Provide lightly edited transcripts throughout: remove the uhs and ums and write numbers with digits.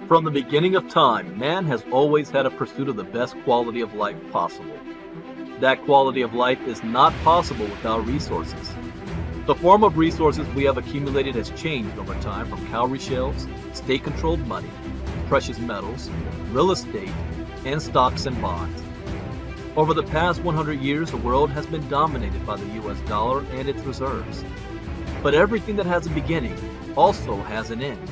From the beginning of time, man has always had a pursuit of the best quality of life possible. That quality of life is not possible without resources. The form of resources we have accumulated has changed over time from cowrie shells, state-controlled money, precious metals, real estate, and stocks and bonds. Over the past 100 years, the world has been dominated by the US dollar and its reserves. But everything that has a beginning also has an end.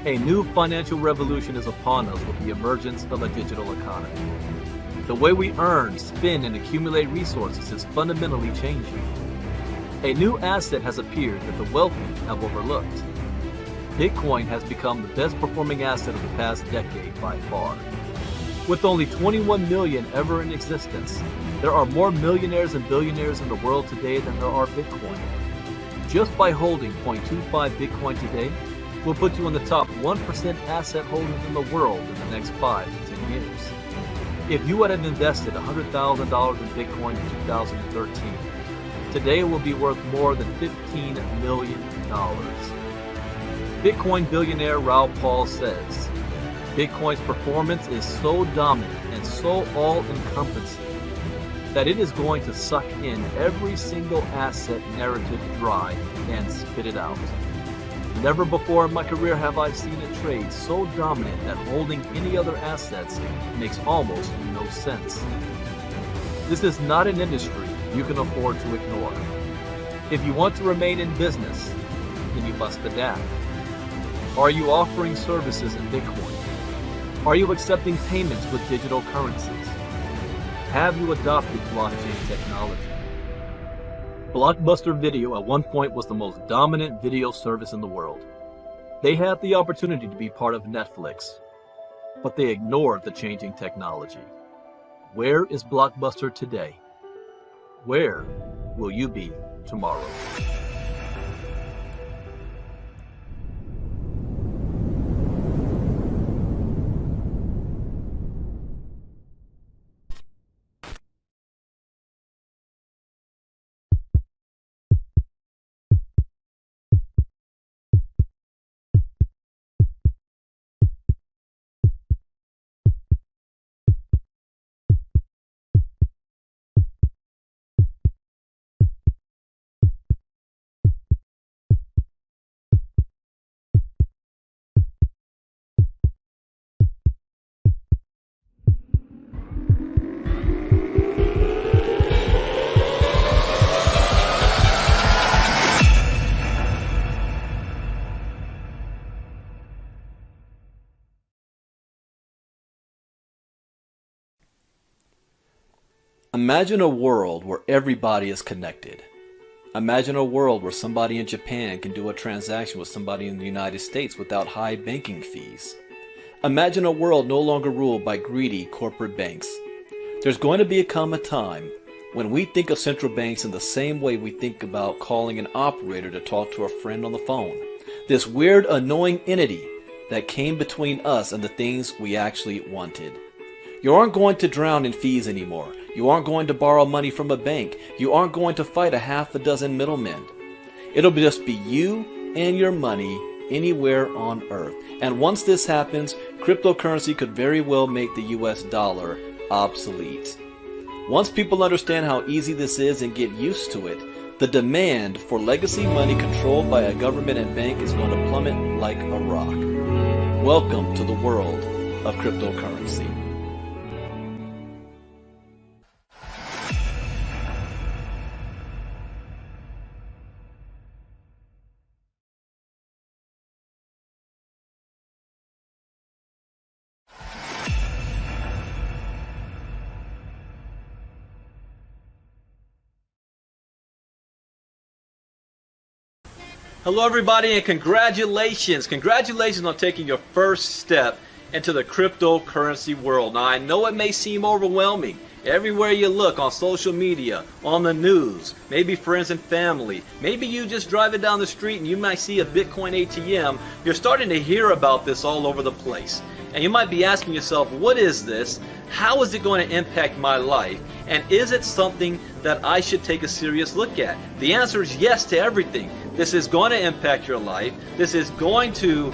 A new financial revolution is upon us with the emergence of a digital economy. The way we earn, spend, and accumulate resources is fundamentally changing. A new asset has appeared that the wealthy have overlooked. Bitcoin has become the best performing asset of the past decade by far. With only 21 million ever in existence, there are more millionaires and billionaires in the world today than there are Bitcoin. Just by holding 0.25 Bitcoin today will put you in the top 1% asset holders in the world in the next 5 to 10 years. If you had invested $100,000 in Bitcoin in 2013, today it will be worth more than $15 million. Bitcoin billionaire Raoul Pal says, Bitcoin's performance is so dominant and so all-encompassing that it is going to suck in every single asset narrative dry and spit it out. Never before in my career have I seen a trade so dominant that holding any other assets makes almost no sense. This is not an industry you can afford to ignore. If you want to remain in business, then you must adapt. Are you offering services in Bitcoin? Are you accepting payments with digital currencies? Have you adopted blockchain technology? Blockbuster Video at one point was the most dominant video service in the world. They had the opportunity to be part of Netflix, but they ignored the changing technology. Where is Blockbuster today? Where will you be tomorrow? Imagine a world where everybody is connected. Imagine a world where somebody in Japan can do a transaction with somebody in the United States without high banking fees. Imagine a world no longer ruled by greedy corporate banks. There's going to become a time when we think of central banks in the same way we think about calling an operator to talk to a friend on the phone. This weird, annoying entity that came between us and the things we actually wanted. You aren't going to drown in fees anymore. You aren't going to borrow money from a bank. You aren't going to fight a half a dozen middlemen. It'll just be you and your money anywhere on earth. And once this happens, cryptocurrency could very well make the US dollar obsolete. Once people understand how easy this is and get used to it, the demand for legacy money controlled by a government and bank is going to plummet like a rock. Welcome to the world of cryptocurrency. Hello everybody, and congratulations on taking your first step into the cryptocurrency world. Now I know it may seem overwhelming. Everywhere you look, on social media, on the news, maybe friends and family, maybe you just driving down the street and you might see a Bitcoin ATM, you're starting to hear about this all over the place. And you might be asking yourself, what is this? How is it going to impact my life? And is it something that I should take a serious look at? The answer is yes to everything. This is going to impact your life. This is going to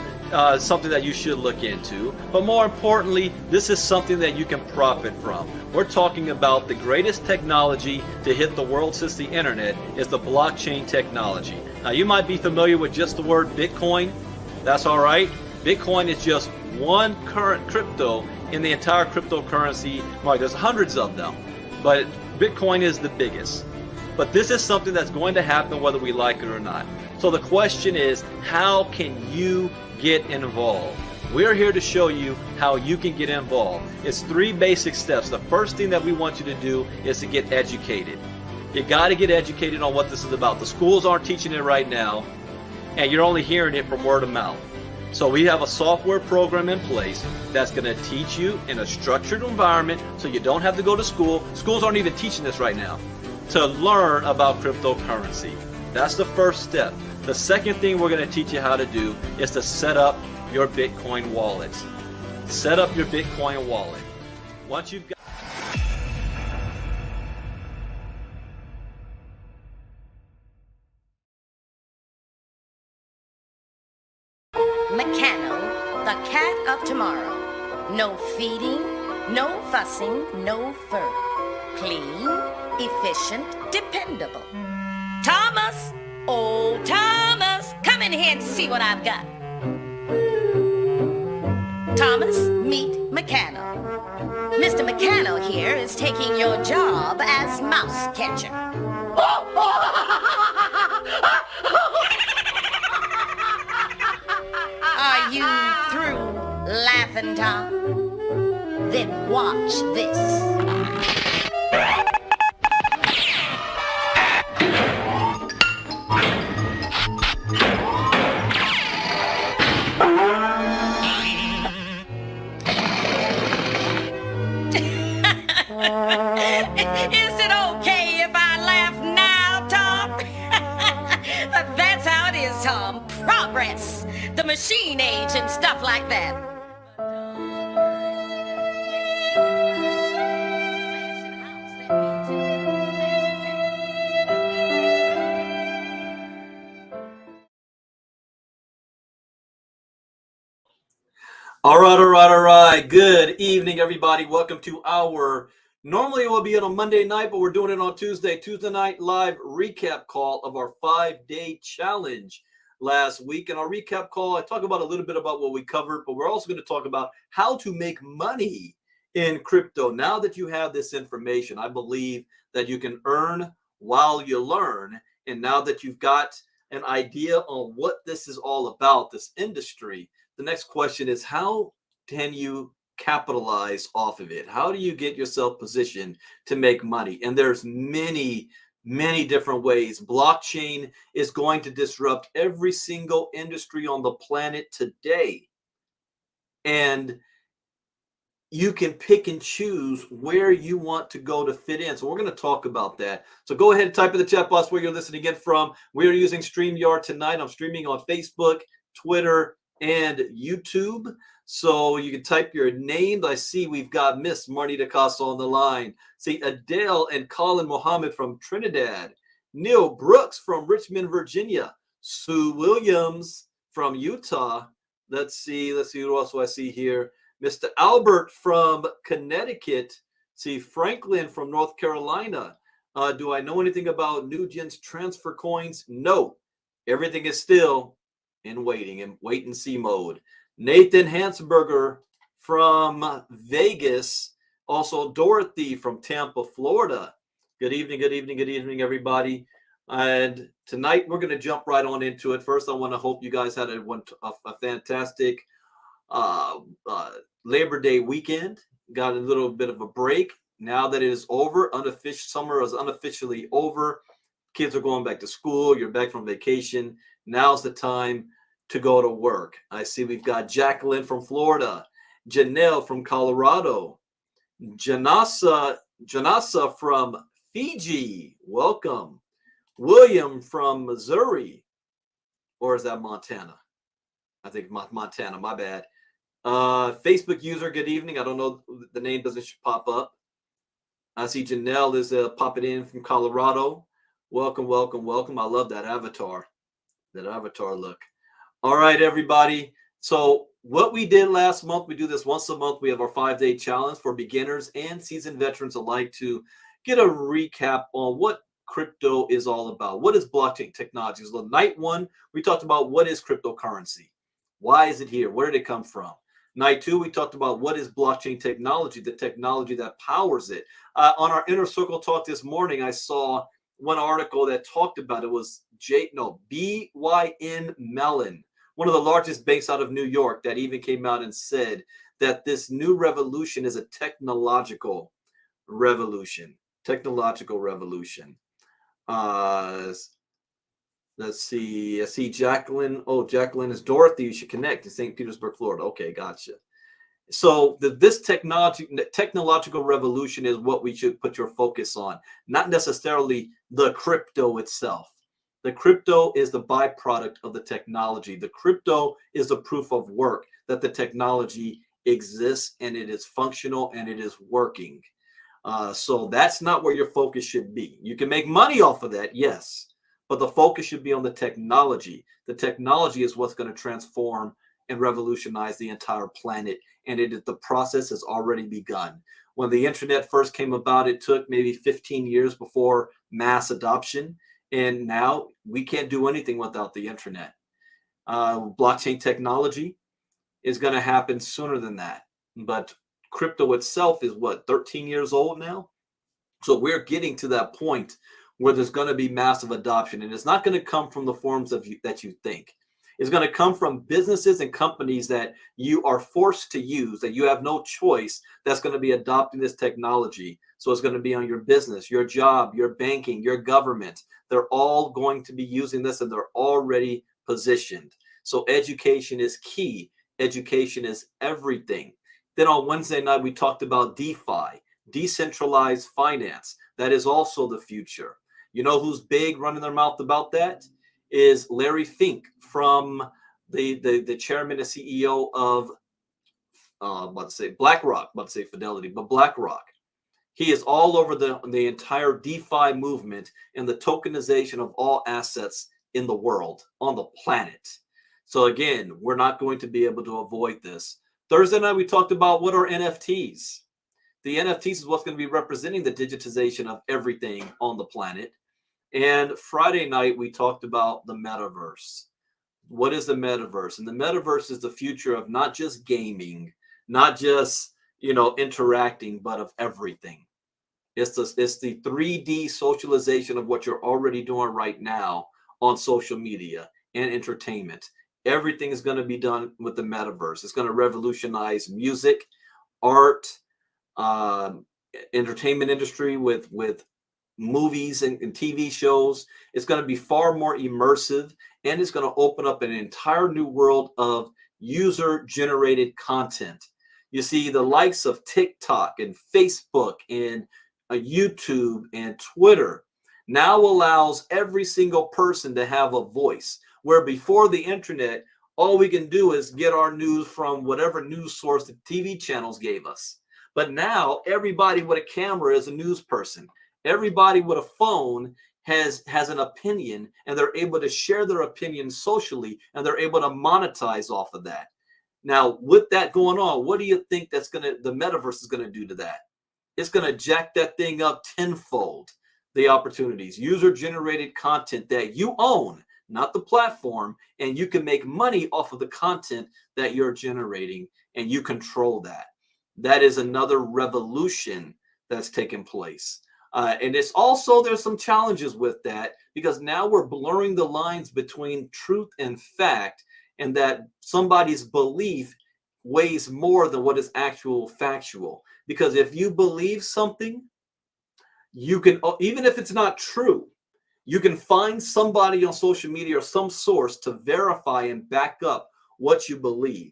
something that you should look into. But more importantly, this is something that you can profit from. We're talking about the greatest technology to hit the world since the internet is the blockchain technology. Now, you might be familiar with just the word Bitcoin. That's all right. Bitcoin is just one current crypto in the entire cryptocurrency market. There's hundreds of them, but Bitcoin is the biggest. But this is something that's going to happen whether we like it or not. So the question is, how can you get involved? We're here to show you how you can get involved. It's 3 basic steps. The first thing that we want you to do is to get educated. You got to get educated on what this is about. The schools aren't teaching it right now, and you're only hearing it from word of mouth. So we have a software program in place that's going to teach you in a structured environment so you don't have to go to school. Schools aren't even teaching this right now, to learn about cryptocurrency. That's the first step. The second thing we're going to teach you how to do is to set up your Bitcoin wallets. Set up your Bitcoin wallet. Once you've got Meccano, the cat of tomorrow. No feeding, no fussing, no fur. Clean, efficient, dependable. Thomas! Oh, Thomas! Come in here and see what I've got. Thomas, meet Meccano. Mr. Meccano here is taking your job as mouse catcher. Are you through laughing, Tom? Then watch this. Is it okay if I laugh now, Tom? That's how it is, Tom. Progress. The machine age and stuff like that. All right. Good evening, everybody. Welcome to our, normally it will be on a Monday night, but we're doing it on Tuesday night live recap call of our 5-day challenge last week. In our recap call, I talk about a little bit about what we covered, but we're also going to talk about how to make money in crypto. Now that you have this information, I believe that you can earn while you learn. And now that you've got an idea on what this is all about, this industry, the next question is, how can you capitalize off of it? How do you get yourself positioned to make money? And there's many different ways. Blockchain is going to disrupt every single industry on the planet today. And you can pick and choose where you want to go to fit in. So we're going to talk about that. So go ahead and type in the chat box where you're listening in from. We are using StreamYard tonight. I'm streaming on Facebook, Twitter, and YouTube. So you can type your name. I see we've got Miss Marnie DaCosta on the line. See Adele and Colin Mohammed from Trinidad. Neil Brooks from Richmond, Virginia. Sue Williams from Utah. Let's see who else do I see here. Mr. Albert from Connecticut. See Franklin from North Carolina. Do I know anything about Nugent's transfer coins? No. Everything is still in wait and see mode. Nathan Hansberger from Vegas. Also Dorothy from Tampa, Florida. Good evening, everybody. And tonight we're going to jump right on into it. First, I want to hope you guys had a fantastic Labor Day weekend. Got a little bit of a break. Now that it is over, summer is unofficially over. Kids are going back to school. You're back from vacation. Now's the time to go to work. I see we've got Jacqueline from Florida, Janelle from Colorado, Janasa from Fiji. Welcome. William from Missouri. Or is that Montana? I think Montana, my bad. Facebook user, good evening. I don't know, the name doesn't pop up. I see Janelle is popping in from Colorado. Welcome. I love that avatar look. All right, everybody. So what we did last month, we do this once a month. We have our 5-day challenge for beginners and seasoned veterans alike to get a recap on what crypto is all about. What is blockchain technology? So night one, we talked about what is cryptocurrency? Why is it here? Where did it come from? Night two, we talked about what is blockchain technology, the technology that powers it. On our Inner Circle talk this morning, I saw one article that talked about it was BYN Mellon, one of the largest banks out of New York, that even came out and said that this new revolution is a technological revolution. Technological revolution. Let's see. I see Jacqueline. Oh, Jacqueline is Dorothy. You should connect in St. Petersburg, Florida. Okay, gotcha. So this technological revolution is what we should put your focus on, not necessarily the crypto itself. The crypto is the byproduct of the technology. The crypto is the proof of work that the technology exists and it is functional and it is working. So that's not where your focus should be. You can make money off of that, yes, but the focus should be on the technology. The technology is what's going to transform and revolutionize the entire planet, and the process has already begun. When the internet first came about, it took maybe 15 years before mass adoption, and now we can't do anything without the internet. Blockchain technology is going to happen sooner than that, but crypto itself is what, 13 years old now? So we're getting to that point where there's going to be massive adoption, and it's not going to come from the forms that you think. It's going to come from businesses and companies that you are forced to use, that you have no choice, that's going to be adopting this technology. So it's going to be on your business, your job, your banking, your government. They're all going to be using this, and they're already positioned. So education is key. Education is everything. Then on Wednesday night, we talked about DeFi, decentralized finance. That is also the future. You know who's big running their mouth about that? Is Larry Fink, from the chairman and CEO of BlackRock, Fidelity, but BlackRock. He is all over the entire DeFi movement and the tokenization of all assets in the world, on the planet. So again, we're not going to be able to avoid this. Thursday night, we talked about what are NFTs. The NFTs is what's going to be representing the digitization of everything on the planet. And Friday night, we talked about the metaverse. What is the metaverse? And the metaverse is the future of not just gaming, not just, interacting, but of everything. It's the 3D socialization of what you're already doing right now on social media and entertainment. Everything is going to be done with the metaverse. It's going to revolutionize music, art, entertainment industry with movies and TV shows. It's going to be far more immersive, and it's going to open up an entire new world of user-generated content. You see, the likes of TikTok and Facebook and YouTube and Twitter now allows every single person to have a voice, where before the internet, all we can do is get our news from whatever news source the TV channels gave us. But now everybody with a camera is a news person. Everybody with a phone has an opinion, and they're able to share their opinion socially, and they're able to monetize off of that. Now, with that going on, what do you think the metaverse is going to do to that? It's going to jack that thing up tenfold. The opportunities, user-generated content that you own, not the platform, and you can make money off of the content that you're generating, and you control that. That is another revolution that's taken place. And there's some challenges with that, because now we're blurring the lines between truth and fact, and that somebody's belief weighs more than what is actual factual. Because if you believe something, you can, even if it's not true, you can find somebody on social media or some source to verify and back up what you believe.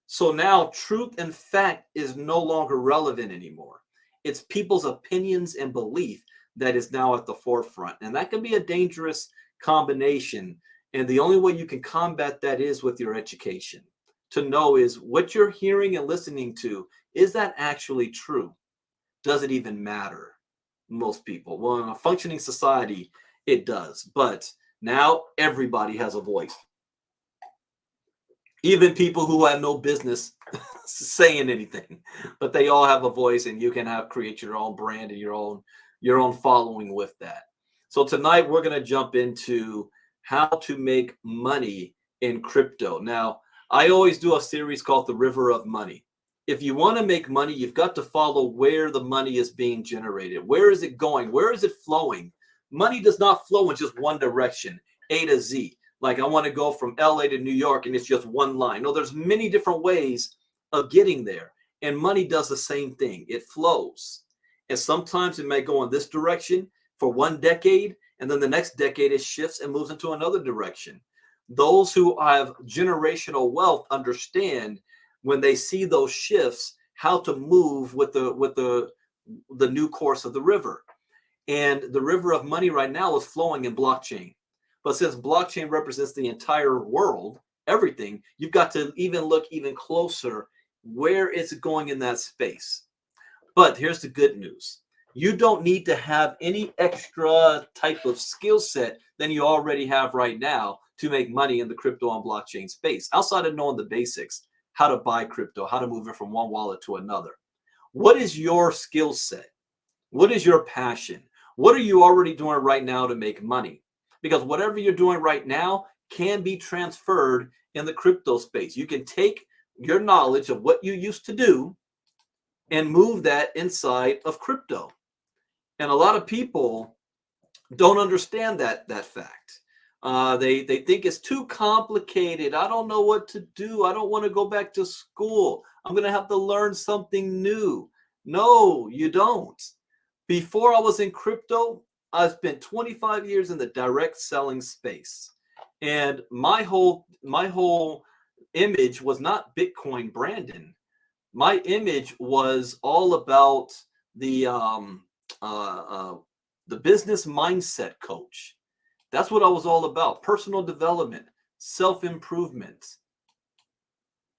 So now truth and fact is no longer relevant anymore. It's people's opinions and belief that is now at the forefront. And that can be a dangerous combination. And the only way you can combat that is with your education. To know is what you're hearing and listening to, is that actually true? Does it even matter? Most people. Well, in a functioning society, it does. But now everybody has a voice. Even people who have no business saying anything, but they all have a voice, and you can have create your own brand and your own following with that. So tonight we're going to jump into how to make money in crypto. Now, I always do a series called The River of Money. If you want to make money, you've got to follow where the money is being generated. Where is it going? Where is it flowing? Money does not flow in just one direction, A to Z. Like I want to go from LA to New York and it's just one line. No, there's many different ways of getting there. And money does the same thing. It flows. And sometimes it may go in this direction for one decade, and then the next decade it shifts and moves into another direction. Those who have generational wealth understand when they see those shifts how to move with the new course of the river. And the river of money right now is flowing in blockchain. But since blockchain represents the entire world, everything, you've got to even look even closer where it's going in that space. But here's the good news. You don't need to have any extra type of skill set than you already have right now to make money in the crypto and blockchain space, outside of knowing the basics, how to buy crypto, how to move it from one wallet to another. What is your skill set? What is your passion? What are you already doing right now to make money? Because whatever you're doing right now can be transferred in the crypto space. You can take your knowledge of what you used to do and move that inside of crypto. And a lot of people don't understand that fact. They think it's too complicated. I don't know what to do. I don't want to go back to school. I'm going to have to learn something new. No, you don't. Before I was in crypto, I spent 25 years in the direct selling space. And my whole image was not Bitcoin Brandon. My image was all about the business mindset coach. That's what I was all about. Personal development, self-improvement.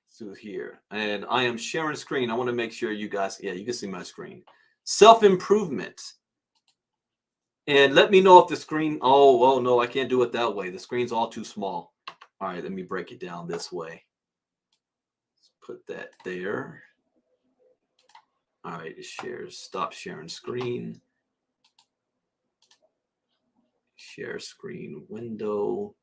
So here, and I am sharing screen. I want to make sure you guys, yeah, you can see my screen. Self-improvement. And let me know if the screen, oh no, I can't do it that way. The screen's all too small. All right, let me break it down this way. Let's put that there. All right, it shares, stop sharing screen. Share screen window.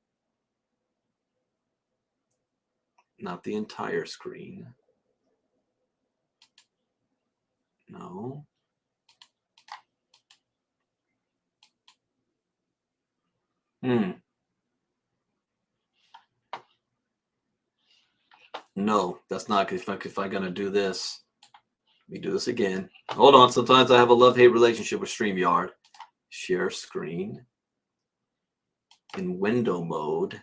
Not the entire screen. No. No, that's not good. If I'm gonna do this, let me do this again. Hold on. Sometimes I have a love-hate relationship with StreamYard. Share screen in window mode.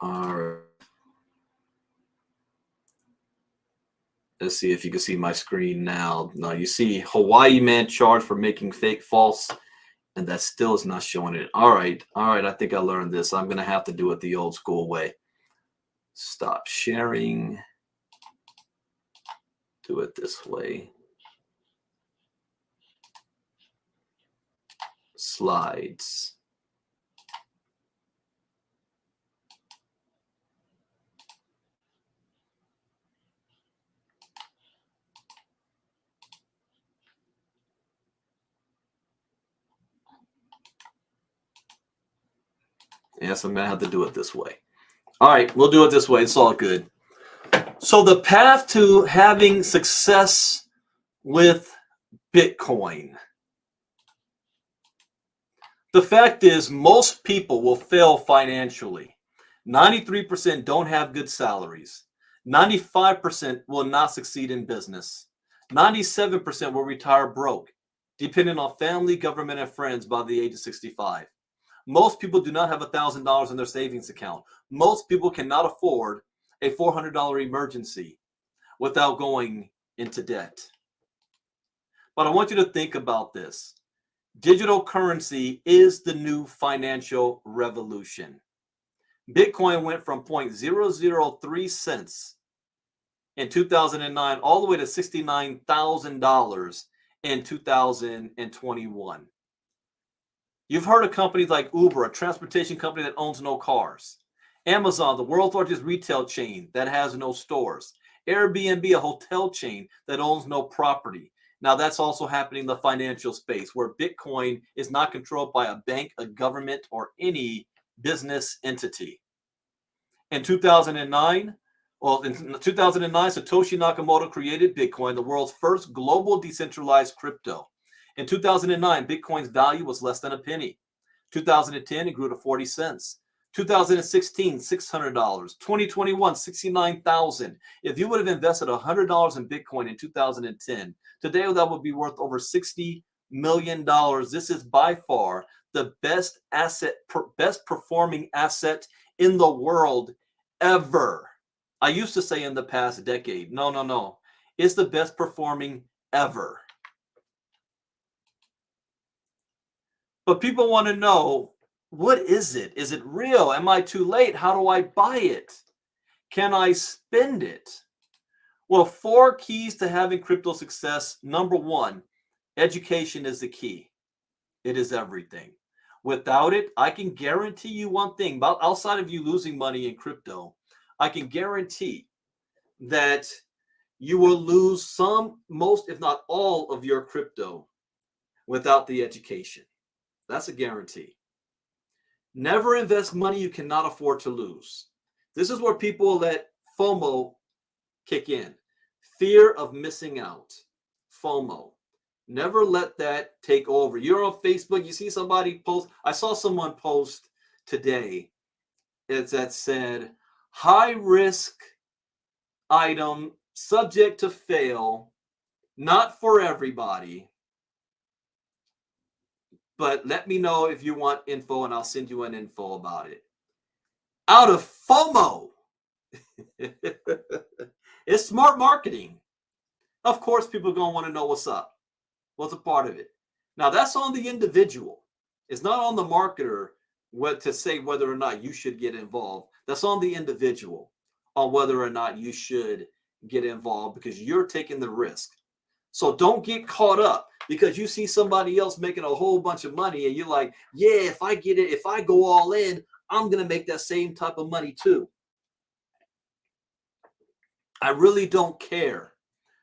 All right. Let's see if you can see my screen now. Now you see Hawaii man charged for making fake false, and that still is not showing it. All right. I think I learned this. I'm gonna have to do it the old school way. Stop sharing. Do it this way. Slides. Yes, I'm gonna have to do it this way. All right, we'll do it this way. It's all good. So the path to having success with Bitcoin. The fact is, most people will fail financially. 93% don't have good salaries. 95% will not succeed in business. 97% will retire broke, depending on family, government, and friends by the age of 65. Most people do not have $1,000 in their savings account. Most people cannot afford a $400 emergency without going into debt. But I want you to think about this. Digital currency is the new financial revolution. Bitcoin went from 0.003 cents in 2009 all the way to $69,000 in 2021. You've heard of companies like Uber, a transportation company that owns no cars. Amazon, the world's largest retail chain that has no stores. Airbnb, a hotel chain that owns no property. Now, that's also happening in the financial space where Bitcoin is not controlled by a bank, a government, or any business entity. In 2009, Satoshi Nakamoto created Bitcoin, the world's first global decentralized crypto. In 2009, Bitcoin's value was less than a penny. 2010, it grew to 40 cents. 2016, $600. 2021, $69,000. If you would have invested $100 in Bitcoin in 2010, today that would be worth over $60 million. This is by far the best performing asset in the world ever. I used to say in the past decade. No. It's the best performing ever. But people want to know, what is it? Is it real? Am I too late? How do I buy it? Can I spend it? Well, 4 keys to having crypto success. Number 1, education is the key. It is everything. Without it, I can guarantee you one thing, outside of you losing money in crypto, I can guarantee that you will lose most, if not all, of your crypto without the education. That's a guarantee. Never invest money you cannot afford to lose. This is where people let FOMO kick in. Fear of missing out. FOMO. Never let that take over. You're on Facebook, you see somebody post. I saw someone post today that said, high risk item, subject to fail, not for everybody. But let me know if you want info and I'll send you an info about it. Out of FOMO. It's smart marketing. Of course, people are going to want to know what's up. What's a part of it? Now, that's on the individual. It's not on the marketer to say whether or not you should get involved. That's on the individual on whether or not you should get involved because you're taking the risk. So don't get caught up because you see somebody else making a whole bunch of money and you're like, yeah, if I get it, if I go all in, I'm going to make that same type of money too. I really don't care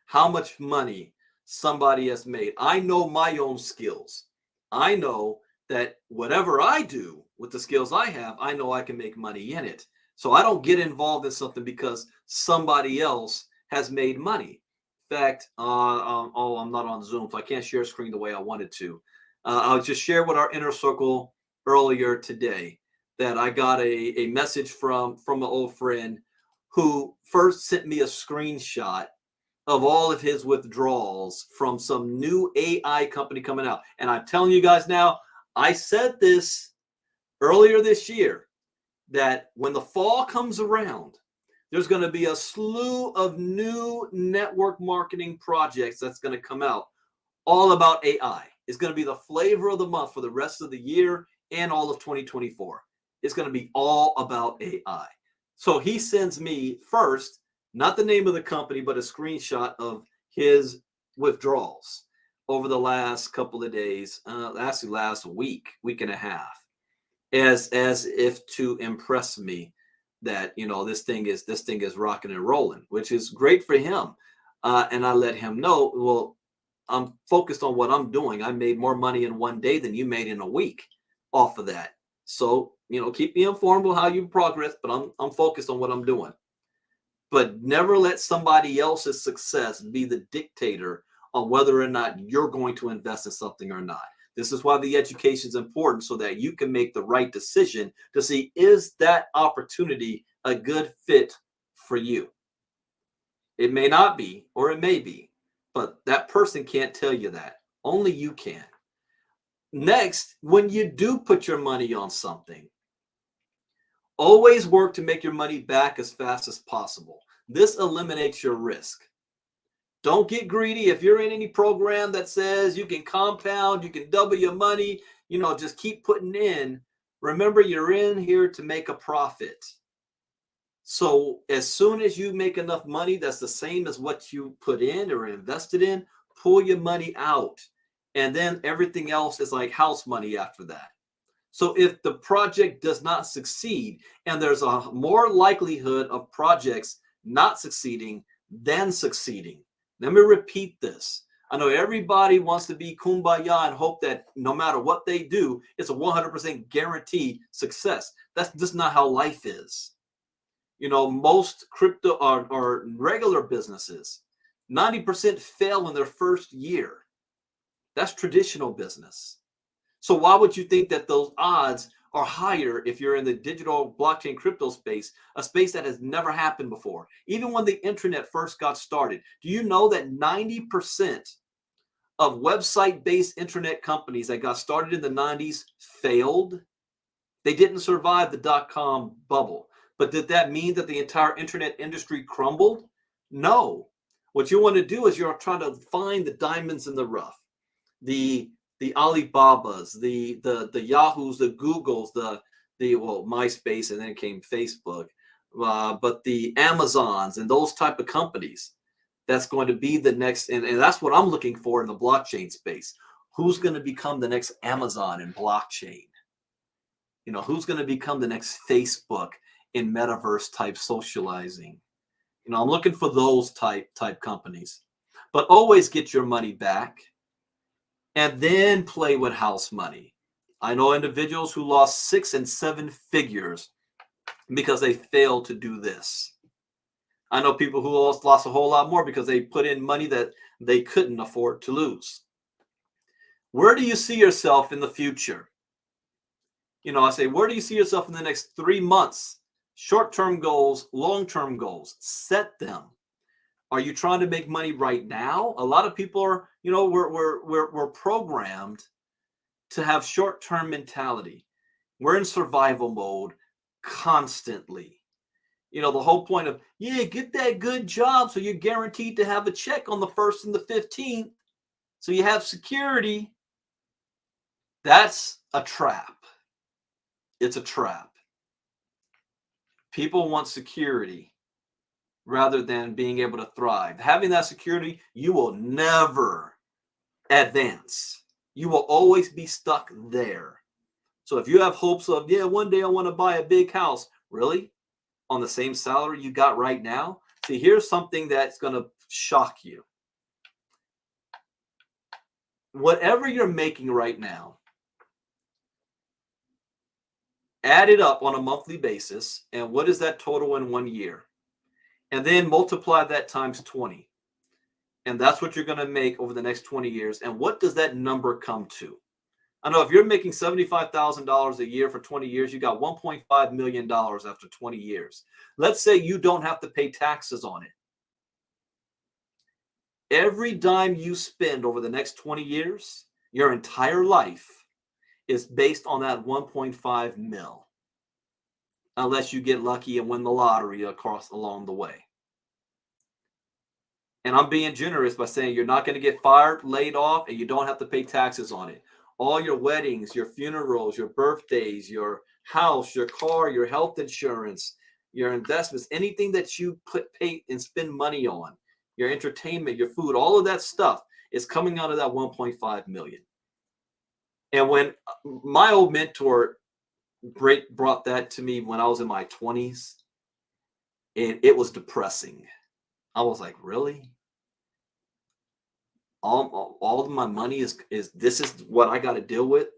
how much money somebody has made. I know my own skills. I know that whatever I do with the skills I have, I know I can make money in it. So I don't get involved in something because somebody else has made money. In fact, I'm not on Zoom, so I can't share screen the way I wanted to. I'll just share with our inner circle earlier today that I got a message from an old friend who first sent me a screenshot of all of his withdrawals from some new AI company coming out. And I'm telling you guys now, I said this earlier this year, that when the fall comes around, there's going to be a slew of new network marketing projects that's going to come out all about AI. It's going to be the flavor of the month for the rest of the year and all of 2024. It's going to be all about AI. So he sends me first, not the name of the company, but a screenshot of his withdrawals over the last couple of days, actually last week and a half, as if to impress me that, you know, this thing is rocking and rolling, which is great for him. And I let him know, well, I'm focused on what I'm doing. I made more money in one day than you made in a week off of that. So, you know, keep me informed of how you progress, but I'm focused on what I'm doing. But never let somebody else's success be the dictator on whether or not you're going to invest in something or not. This is why the education is important, so that you can make the right decision to see, is that opportunity a good fit for you? It may not be, or it may be, but that person can't tell you that. Only you can. Next, when you do put your money on something, always work to make your money back as fast as possible. This eliminates your risk. Don't get greedy. If you're in any program that says you can compound, you can double your money, you know, just keep putting in. Remember, you're in here to make a profit. So as soon as you make enough money, that's the same as what you put in or invested in, pull your money out. And then everything else is like house money after that. So if the project does not succeed, and there's a more likelihood of projects not succeeding than succeeding. Let me repeat this. I know everybody wants to be kumbaya and hope that no matter what they do, it's a 100% guaranteed success. That's just not how life is. You know, most crypto or regular businesses, 90% fail in their first year. That's traditional business. So why would you think that those odds are higher if you're in the digital blockchain crypto space, a space that has never happened before? Even when the internet first got started, do you know that 90% of website-based internet companies that got started in the 90s failed? They didn't survive the dot-com bubble. But did that mean that the entire internet industry crumbled? No. What you want to do is you're trying to find the diamonds in the rough. The Alibabas, the Yahoos, the Googles, the MySpace, and then came Facebook, but the Amazons and those type of companies. That's going to be the next, and that's what I'm looking for in the blockchain space. Who's going to become the next Amazon in blockchain? You know, who's going to become the next Facebook in metaverse type socializing? You know, I'm looking for those type companies, but always get your money back and then play with house money. I know individuals who lost 6 and 7 figures because they failed to do this. I know people who lost a whole lot more because they put in money that they couldn't afford to lose. Where do you see yourself in the future? You know, I say, where do you see yourself in the next 3 months? Short-term goals, long-term goals, set them. Are you trying to make money right now? A lot of people are, you know, we're programmed to have short-term mentality. We're in survival mode constantly. You know, the whole point of, yeah, get that good job so you're guaranteed to have a check on the 1st and the 15th. So you have security. That's a trap. It's a trap. People want security rather than being able to thrive. Having that security, you will never advance. You will always be stuck there. So if you have hopes of, yeah, one day I want to buy a big house, really? On the same salary you got right now? See, here's something that's going to shock you. Whatever you're making right now, add it up on a monthly basis, and what is that total in 1 year? And then multiply that times 20. And that's what you're going to make over the next 20 years. And what does that number come to? I know if you're making $75,000 a year for 20 years, you got $1.5 million after 20 years. Let's say you don't have to pay taxes on it. Every dime you spend over the next 20 years, your entire life, is based on that 1.5 mil. Unless you get lucky and win the lottery across along the way. And I'm being generous by saying you're not going to get fired, laid off, and you don't have to pay taxes on it. All your weddings, your funerals, your birthdays, your house, your car, your health insurance, your investments, anything that you pay and spend money on, your entertainment, your food, all of that stuff is coming out of that 1.5 million. And when my old mentor brought that to me when I was in my 20s, and it was depressing. I was like, really? All of my money is this is what I got to deal with?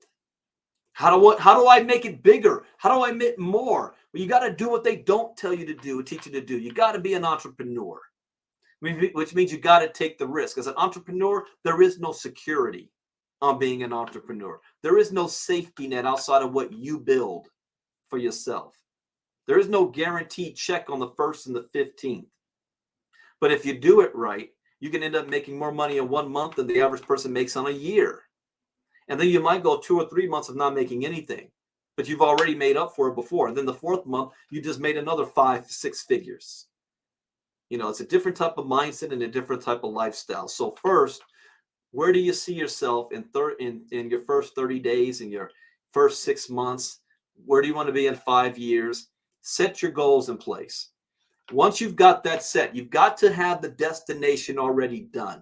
How do I make it bigger? How do I make more? Well, you got to do what they don't tell you to do, teach you to do. You got to be an entrepreneur, which means you got to take the risk. As an entrepreneur, there is no security on being an entrepreneur. There is no safety net outside of what you build for yourself. There is no guaranteed check on the 1st and the 15th. But if you do it right, you can end up making more money in 1 month than the average person makes on a year. And then you might go 2 or 3 months of not making anything, but you've already made up for it before. And then the 4th month, you just made another 5, 6 figures. You know, it's a different type of mindset and a different type of lifestyle. So first, where do you see yourself in your first 30 days, in your first 6 months? Where do you want to be in 5 years? Set your goals in place. Once you've got that set, you've got to have the destination already done.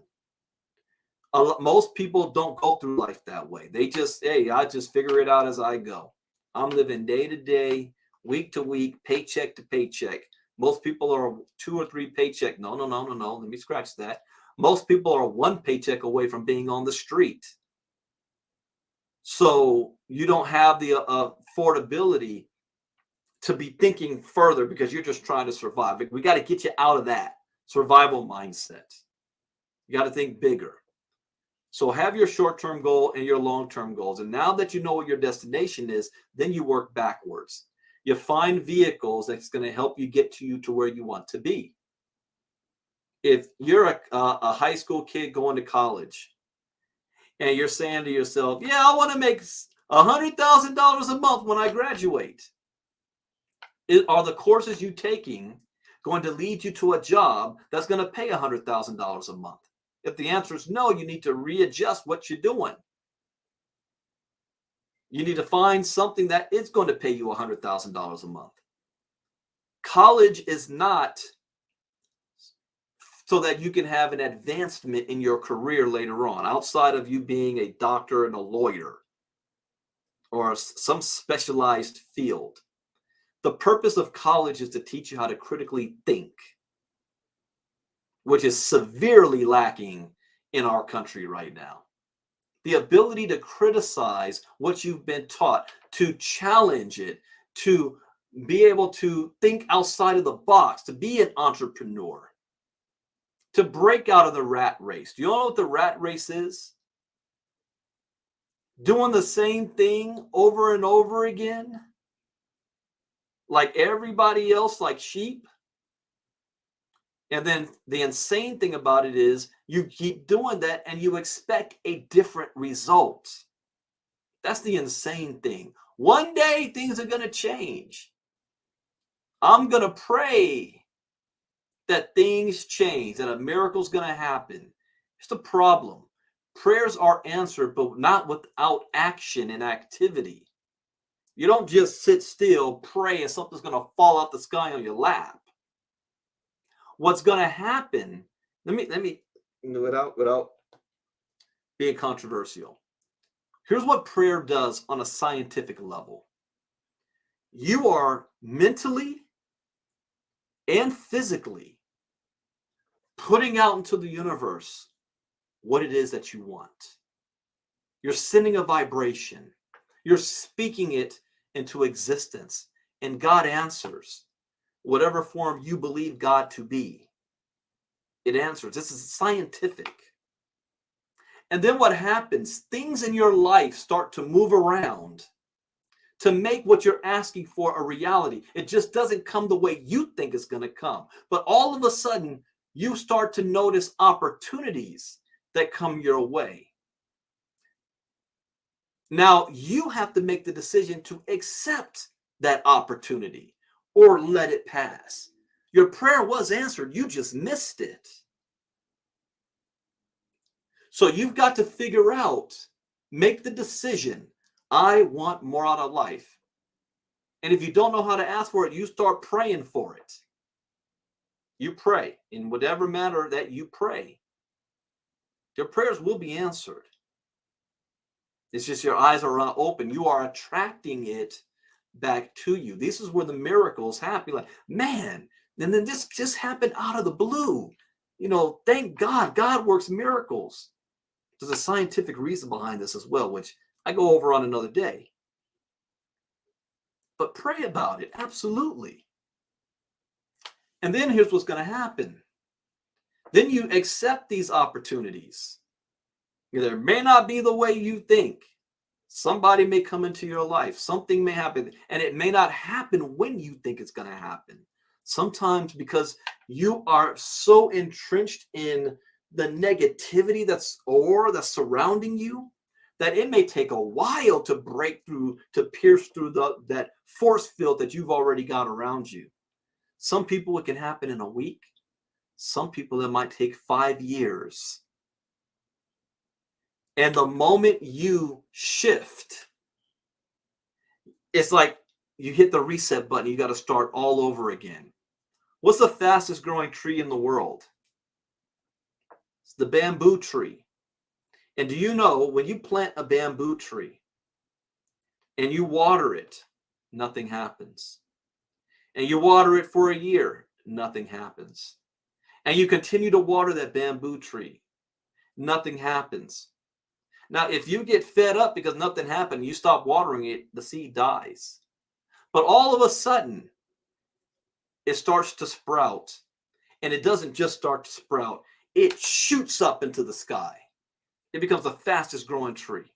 Most people don't go through life that way. They just, hey, I just figure it out as I go. I'm living day to day, week to week, paycheck to paycheck. Most people are 2 or 3 paycheck. No. Let me scratch that. Most people are 1 paycheck away from being on the street. So you don't have the affordability to be thinking further because you're just trying to survive. We got to get you out of that survival mindset. You got to think bigger. So have your short-term goal and your long-term goals. And now that you know what your destination is, then you work backwards. You find vehicles that's going to help you get to where you want to be. If you're a high school kid going to college and you're saying to yourself, yeah, I want to make $100,000 a month when I graduate. Are the courses you're taking going to lead you to a job that's going to pay $100,000 a month? If the answer is no, you need to readjust what you're doing. You need to find something that is going to pay you $100,000 a month. College is not so that you can have an advancement in your career later on, outside of you being a doctor and a lawyer or some specialized field. The purpose of college is to teach you how to critically think, which is severely lacking in our country right now. The ability to criticize what you've been taught, to challenge it, to be able to think outside of the box, to be an entrepreneur, to break out of the rat race. Do you know what the rat race is? Doing the same thing over and over again, like everybody else, like sheep. And then the insane thing about it is you keep doing that and you expect a different result. That's the insane thing. One day things are going to change. I'm going to pray that things change, that a miracle's going to happen. It's the problem. Prayers are answered, but not without action and activity. You don't just sit still, pray, and something's going to fall out the sky on your lap. What's going to happen, let me without being controversial. Here's what prayer does on a scientific level. You are mentally and physically putting out into the universe what it is that you want. You're sending a vibration. You're speaking it into existence, and God answers. Whatever form you believe God to be, it answers. This is scientific. And then what happens? Things in your life start to move around to make what you're asking for a reality. It just doesn't come the way you think it's going to come. But all of a sudden, you start to notice opportunities that come your way. Now, you have to make the decision to accept that opportunity or let it pass. Your prayer was answered. You just missed it. So you've got to figure out, make the decision. I want more out of life. And if you don't know how to ask for it, you start praying for it. You pray in whatever manner that you pray. Your prayers will be answered. It's just your eyes are not open. You are attracting it back to you. This is where the miracles happen. Like, man, and then this just happened out of the blue. You know, thank God. God works miracles. There's a scientific reason behind this as well, which I go over on another day. But pray about it. Absolutely. And then here's what's going to happen. Then you accept these opportunities. There may not be the way you think. Somebody may come into your life. Something may happen. And it may not happen when you think it's going to happen. Sometimes because you are so entrenched in the negativity that's surrounding you, that it may take a while to break through, to pierce through that force field that you've already got around you. Some people, it can happen in a week. Some people, it might take 5 years. And the moment you shift, it's like you hit the reset button. You got to start all over again. What's the fastest growing tree in the world? It's the bamboo tree. And do you know when you plant a bamboo tree and you water it, nothing happens. And you water it for a year, nothing happens. And you continue to water that bamboo tree, nothing happens. Now, if you get fed up because nothing happened, you stop watering it, the seed dies. But all of a sudden, it starts to sprout. And it doesn't just start to sprout, it shoots up into the sky. It becomes the fastest growing tree.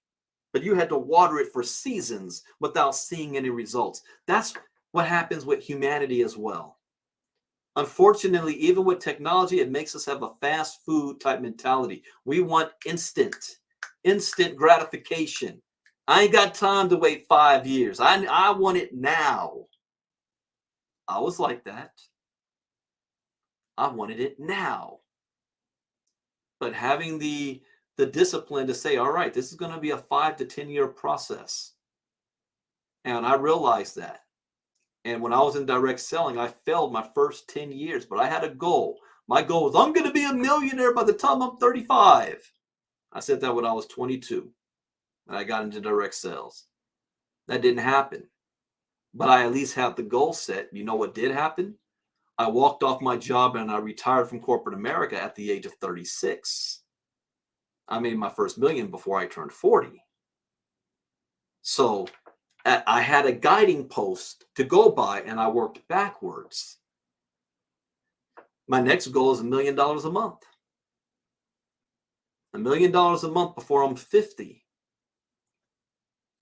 But you had to water it for seasons without seeing any results. That's what happens with humanity as well. Unfortunately, even with technology, it makes us have a fast food type mentality. We want instant gratification. I ain't got time to wait 5 years. I want it now. I was like that. I wanted it now. But having the discipline to say, all right, this is going to be a 5 to 10 year process. And I realized that. And when I was in direct selling, I failed my first 10 years, but I had a goal. My goal was, I'm going to be a millionaire by the time I'm 35. I said that when I was 22, and I got into direct sales. That didn't happen. But I at least had the goal set. You know what did happen? I walked off my job and I retired from corporate America at the age of 36. I made my first million before I turned 40. So I had a guiding post to go by, and I worked backwards. My next goal is $1 million a month. $1 million a month before I'm 50.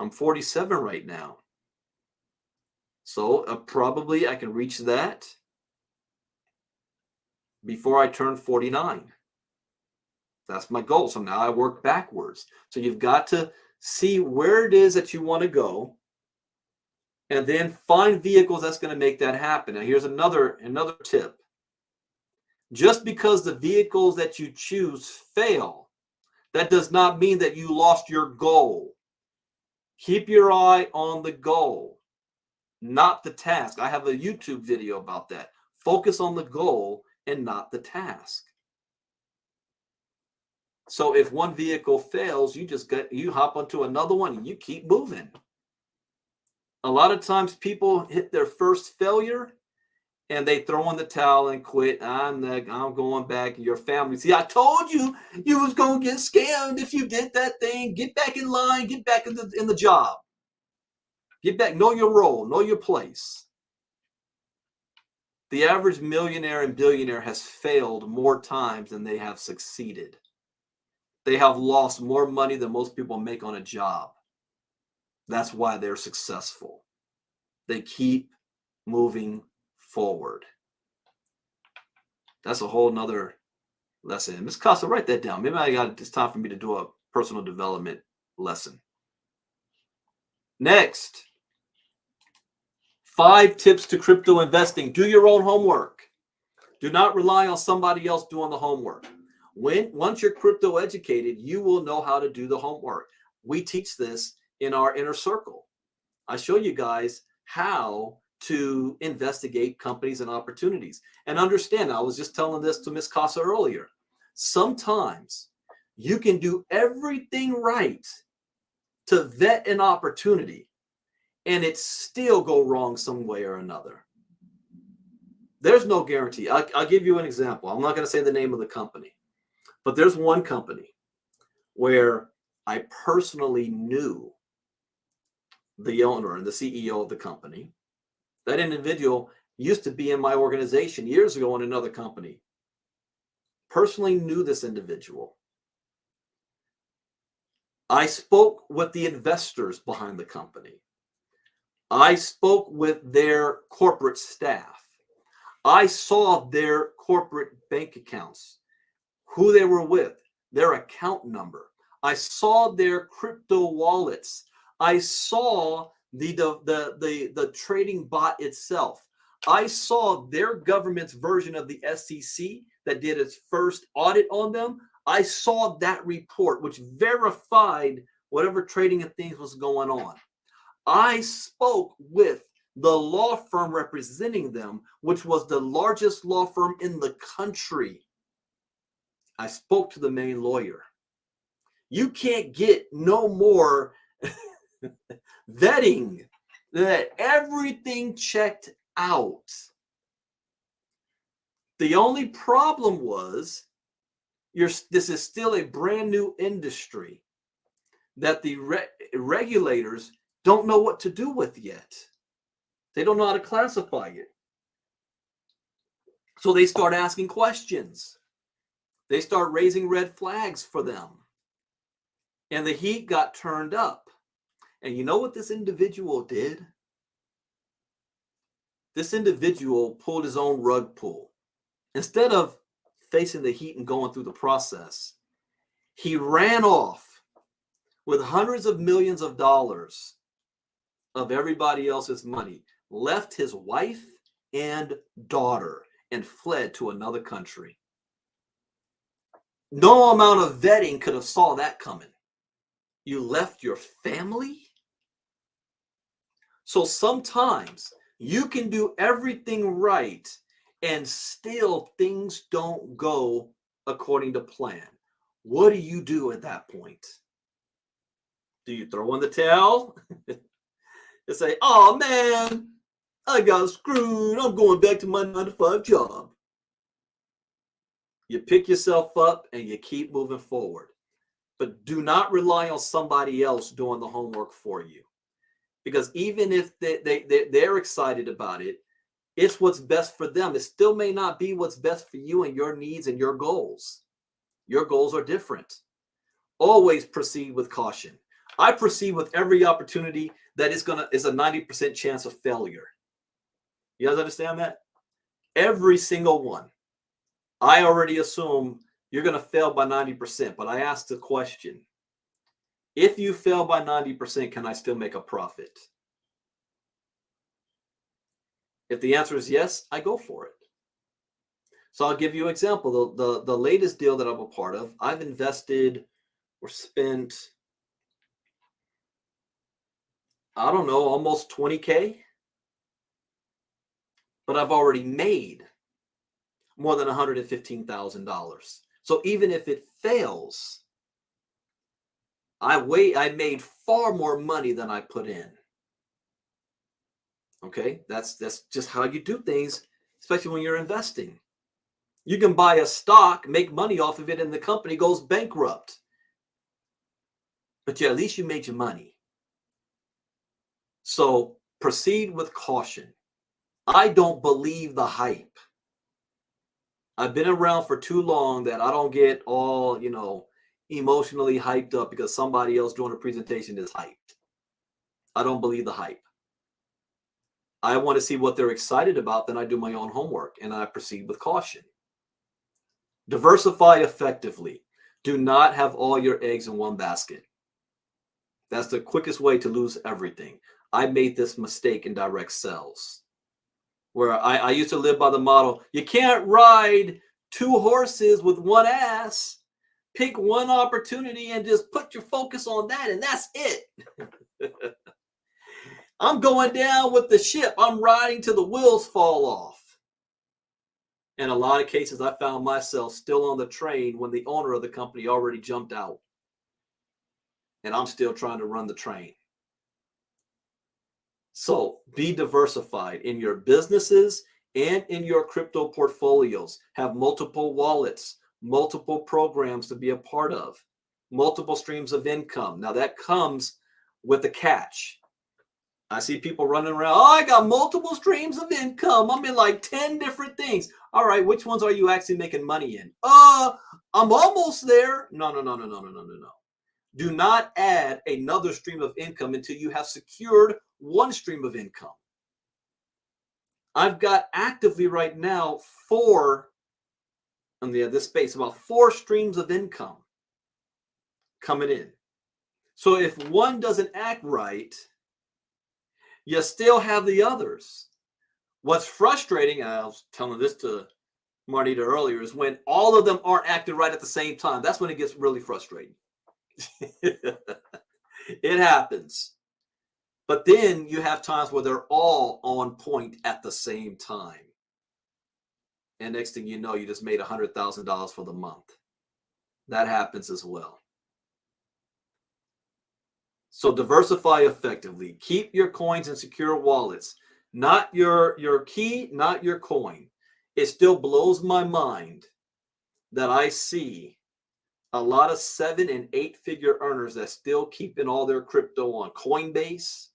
I'm 47 right now. So probably I can reach that before I turn 49. That's my goal. So now I work backwards. So you've got to see where it is that you want to go, and then find vehicles that's going to make that happen. Now, here's another tip. Just because the vehicles that you choose fail, that does not mean that you lost your goal. Keep your eye on the goal, not the task. I have a YouTube video about that. Focus on the goal and not the task. So if one vehicle fails, you hop onto another one and you keep moving. A lot of times people hit their first failure and they throw in the towel and quit. I'm going back. Your family. See, I told you you was going to get scammed if you did that thing. Get back in line. Get back in the job. Get back. Know your role. Know your place. The average millionaire and billionaire has failed more times than they have succeeded. They have lost more money than most people make on a job. That's why they're successful. They keep moving forward. That's a whole nother lesson. Ms. Casa, write that down. Maybe it's time for me to do a personal development lesson. Next, 5 tips to crypto investing. Do your own homework. Do not rely on somebody else doing the homework. Once you're crypto educated, you will know how to do the homework. We teach this in our inner circle. I show you guys how to investigate companies and opportunities. And understand, I was just telling this to Ms. Casa earlier. Sometimes you can do everything right to vet an opportunity, and it still go wrong some way or another. There's no guarantee. I'll give you an example. I'm not going to say the name of the company, but there's one company where I personally knew the owner and the CEO of the company. That individual used to be in my organization years ago in another company. Personally knew this individual. I spoke with the investors behind the company. I spoke with their corporate staff. I saw their corporate bank accounts, who they were with, their account number. I saw their crypto wallets. I saw the trading bot itself. I saw their government's version of the SEC that did its first audit on them. I saw that report, which verified whatever trading and things was going on. I spoke with the law firm representing them, which was the largest law firm in the country. I spoke to the main lawyer. You can't get no more vetting, that everything checked out. The only problem was this is still a brand new industry that the regulators don't know what to do with yet. They don't know how to classify it. So they start asking questions. They start raising red flags for them. And the heat got turned up. And you know what this individual did? This individual pulled his own rug pull. Instead of facing the heat and going through the process, he ran off with hundreds of millions of dollars of everybody else's money, left his wife and daughter, and fled to another country. No amount of vetting could have saw that coming. You left your family? So sometimes you can do everything right and still things don't go according to plan. What do you do at that point? Do you throw in the towel and say, oh man, I got screwed, I'm going back to my 9-to-5 job? You pick yourself up and you keep moving forward. But do not rely on somebody else doing the homework for you. Because even if they're excited about it, it's what's best for them. It still may not be what's best for you and your needs and your goals. Your goals are different. Always proceed with caution. I proceed with every opportunity that is a 90% chance of failure. You guys understand that? Every single one. I already assume you're going to fail by 90%, but I asked the question, if you fail by 90%, can I still make a profit? If the answer is yes, I go for it. So I'll give you an example. The latest deal that I'm a part of, I've invested or spent, I don't know, almost 20K. But I've already made more than $115,000. So even if it fails, I made far more money than I put in. Okay, that's just how you do things, especially when you're investing. You can buy a stock, make money off of it, and the company goes bankrupt. But at least you made your money. So proceed with caution. I don't believe the hype. I've been around for too long that I don't get all, emotionally hyped up because somebody else doing a presentation is hyped. I don't believe the hype. I want to see what they're excited about, then I do my own homework and I proceed with caution. Diversify effectively. Do not have all your eggs in one basket. That's the quickest way to lose everything. I made this mistake in direct sales, where I used to live by the model, you can't ride 2 horses with one ass. Pick one opportunity and just put your focus on that, and that's it. I'm going down with the ship. I'm riding till the wheels fall off. In a lot of cases, I found myself still on the train when the owner of the company already jumped out. And I'm still trying to run the train. So be diversified in your businesses and in your crypto portfolios. Have multiple wallets, multiple programs to be a part of, multiple streams of income. Now that comes with a catch. I see people running around, oh, I got multiple streams of income. I'm in like 10 different things. All right, which ones are you actually making money in? I'm almost there. No. Do not add another stream of income until you have secured one stream of income. I've got actively right now about 4 streams of income coming in. So if one doesn't act right, you still have the others. What's frustrating, I was telling this to Marnita earlier, is when all of them aren't acting right at the same time. That's when it gets really frustrating. It happens. But then you have times where they're all on point at the same time. And next thing you know, you just made $100,000 for the month. That happens as well. So diversify effectively. Keep your coins in secure wallets, not your key, not your coin. It still blows my mind that I see a lot of 7- and 8-figure earners that still keeping all their crypto on Coinbase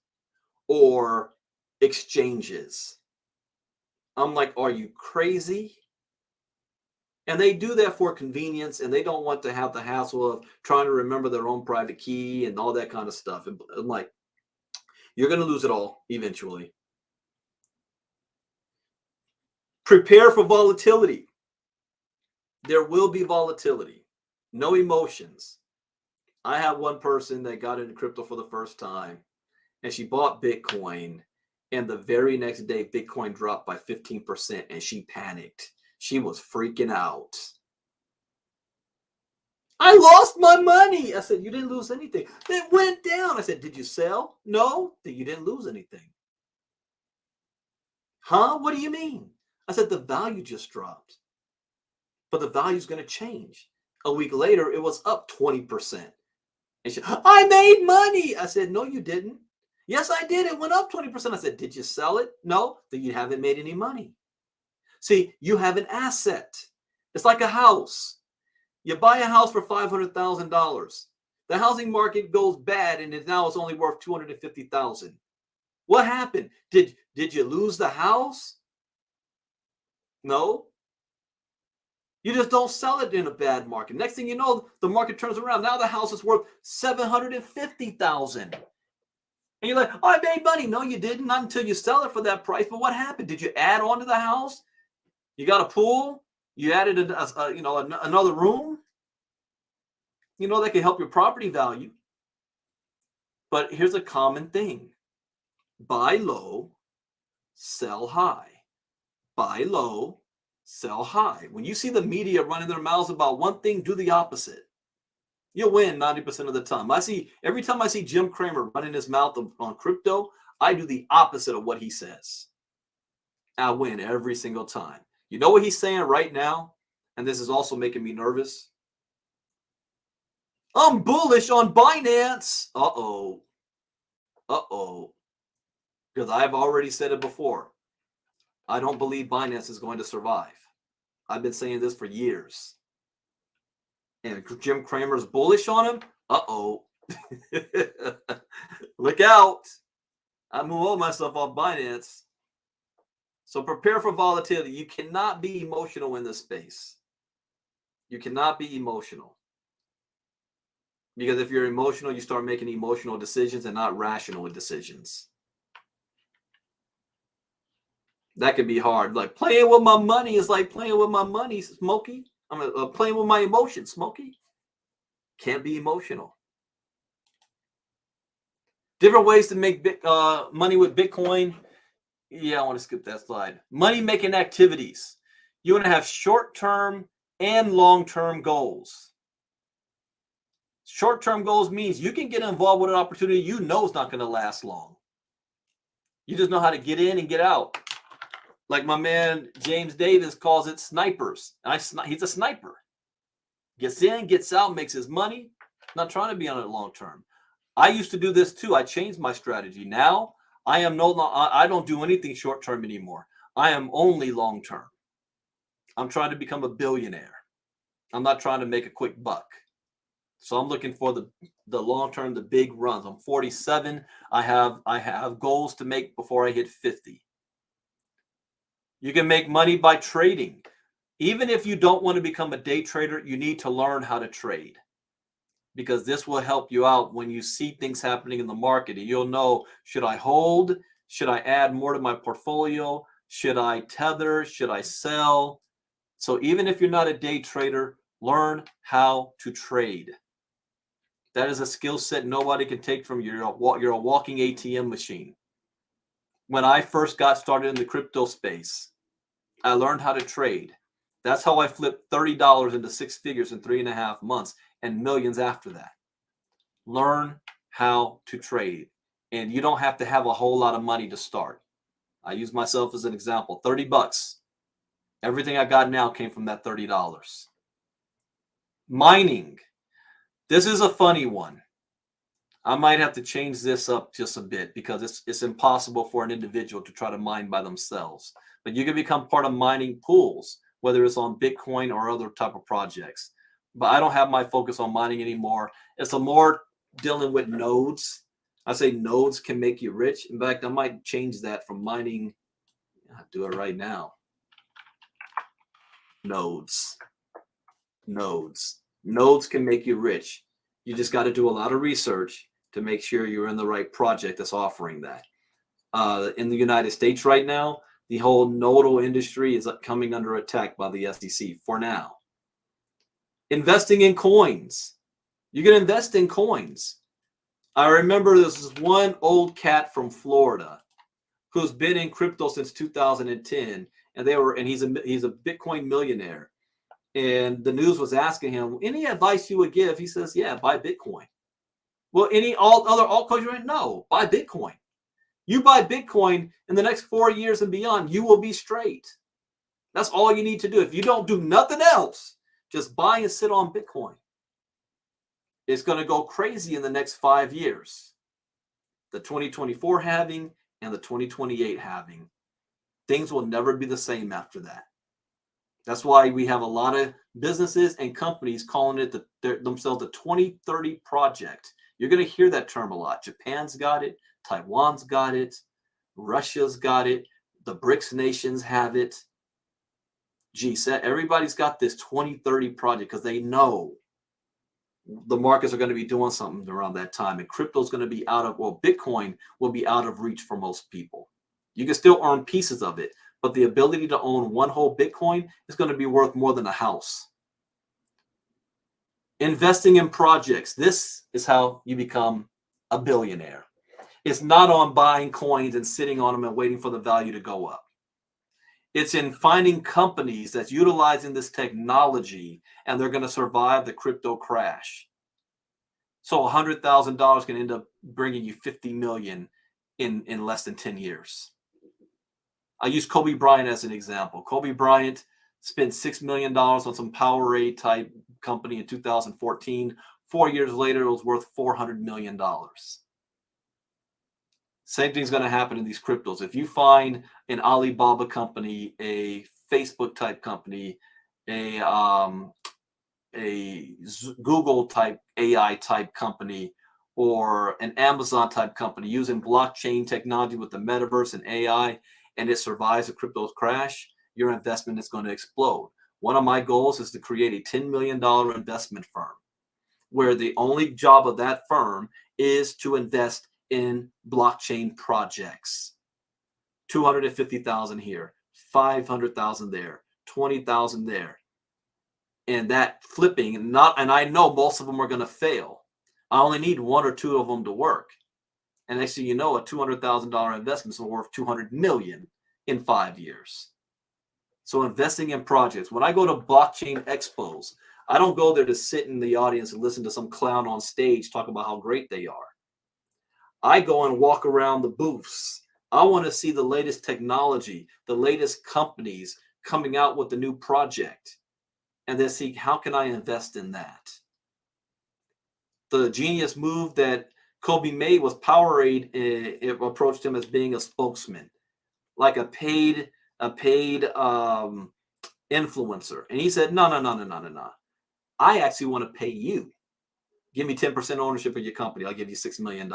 or exchanges. I'm like, are you crazy? And they do that for convenience, and they don't want to have the hassle of trying to remember their own private key and all that kind of stuff. And I'm like, you're going to lose it all eventually. Prepare for volatility. There will be volatility. No emotions. I have one person that got into crypto for the first time, and she bought Bitcoin, and the very next day, Bitcoin dropped by 15%, and she panicked. She was freaking out. I lost my money. I said, you didn't lose anything. It went down. I said, did you sell? No, then you didn't lose anything. Huh? What do you mean? I said, the value just dropped. But the value is going to change. A week later, it was up 20%. And she, I made money. I said, no, you didn't. Yes, I did. It went up 20%. I said, did you sell it? No, then you haven't made any money. See, you have an asset. It's like a house. You buy a house for $500,000. The housing market goes bad, and now it's only worth $250,000. What happened? Did you lose the house? No. You just don't sell it in a bad market. Next thing you know, the market turns around. Now the house is worth $750,000. And you're like, oh, I made money. No, you didn't. Not until you sell it for that price. But what happened? Did you add on to the house? You got a pool? You added another room? You know, that can help your property value. But here's a common thing. Buy low, sell high. Buy low, sell high. When you see the media running their mouths about one thing, do the opposite. You'll win 90% of the time. Every time I see Jim Cramer running his mouth on crypto, I do the opposite of what he says. I win every single time. You know what he's saying right now? And this is also making me nervous. I'm bullish on Binance. Uh-oh. Because I've already said it before. I don't believe Binance is going to survive. I've been saying this for years. And Jim Cramer's bullish on him? Uh-oh. Look out. I'm moving myself off Binance. So prepare for volatility. You cannot be emotional in this space. You cannot be emotional. Because if you're emotional, you start making emotional decisions and not rational decisions. That can be hard. Like playing with my money is like playing with my money, Smokey. I'm playing with my emotions, Smokey. Can't be emotional. Different ways to make money with Bitcoin. Yeah, I want to skip that slide. Money-making activities. You want to have short-term and long-term goals. Short-term goals means you can get involved with an opportunity you know is not going to last long. You just know how to get in and get out. Like my man James Davis calls it snipers. He's a sniper. Gets in, gets out, makes his money. Not trying to be on it long term. I used to do this too. I changed my strategy. Now I don't do anything short term anymore. I am only long term. I'm trying to become a billionaire. I'm not trying to make a quick buck. So I'm looking for the long term, the big runs. I'm 47. I have goals to make before I hit 50. You can make money by trading. Even if you don't want to become a day trader, you need to learn how to trade, because this will help you out when you see things happening in the market, and you'll know, should I hold? Should I add more to my portfolio? Should I tether? Should I sell? So even if you're not a day trader, learn how to trade. That is a skill set nobody can take from you. You're a walking ATM machine. When I first got started in the crypto space, I learned how to trade. That's how I flipped $30 into 6 figures in 3.5 months and millions after that. Learn how to trade. And you don't have to have a whole lot of money to start. I use myself as an example, 30 bucks. Everything I got now came from that $30. Mining. This is a funny one. I might have to change this up just a bit because it's impossible for an individual to try to mine by themselves. But you can become part of mining pools, whether it's on Bitcoin or other type of projects. But I don't have my focus on mining anymore. It's a more dealing with nodes. I say nodes can make you rich. In fact, I might change that from mining. I'll do it right now. Nodes. Nodes can make you rich. You just got to do a lot of research to make sure you're in the right project that's offering that. In the United States right now, the whole nodal industry is coming under attack by the SEC for now. Investing in coins. You can invest in coins. I remember this is one old cat from Florida who's been in crypto since 2010, and he's a Bitcoin millionaire. And the news was asking him, any advice you would give? He says, yeah, buy Bitcoin. Well, other altcoins? No, buy Bitcoin. You buy Bitcoin in the next 4 years and beyond, you will be straight. That's all you need to do. If you don't do nothing else, just buy and sit on Bitcoin. It's going to go crazy in the next 5 years. The 2024 halving and the 2028 halving. Things will never be the same after that. That's why we have a lot of businesses and companies calling it themselves the 2030 project. You're going to hear that term a lot. Japan's got it. Taiwan's got it. Russia's got it. The BRICS nations have it. G7, everybody's got this 2030 project because they know the markets are going to be doing something around that time. And crypto's going to be Bitcoin will be out of reach for most people. You can still earn pieces of it, but the ability to own one whole Bitcoin is going to be worth more than a house. Investing in projects. This is how you become a billionaire. It's not on buying coins and sitting on them and waiting for the value to go up. It's in finding companies that's utilizing this technology and they're going to survive the crypto crash. So $100,000 can end up bringing you 50 million in less than 10 years. I use Kobe Bryant as an example. Kobe Bryant spent $6 million on some Powerade type company in 2014. 4 years later, it was worth $400 million. Same thing's going to happen in these cryptos. If you find an Alibaba company, a Facebook type company, a Google type AI type company, or an Amazon type company using blockchain technology with the metaverse and AI, and it survives a crypto crash, your investment is going to explode. One of my goals is to create a $10 million investment firm where the only job of that firm is to invest in blockchain projects. 250,000 here, 500,000 there, 20,000 there. And that flipping, and I know most of them are going to fail. I only need one or two of them to work. And next thing you know, a $200,000 investment is worth $200 million in 5 years. So investing in projects. When I go to blockchain expos, I don't go there to sit in the audience and listen to some clown on stage talk about how great they are. I go and walk around the booths. I want to see the latest technology, the latest companies coming out with the new project, and then see how can I invest in that. The genius move that Kobe made was Powerade. It approached him as being a spokesman, like a paid influencer, and he said, no. I actually want to pay you. Give me 10% ownership of your company. I'll give you $6 million.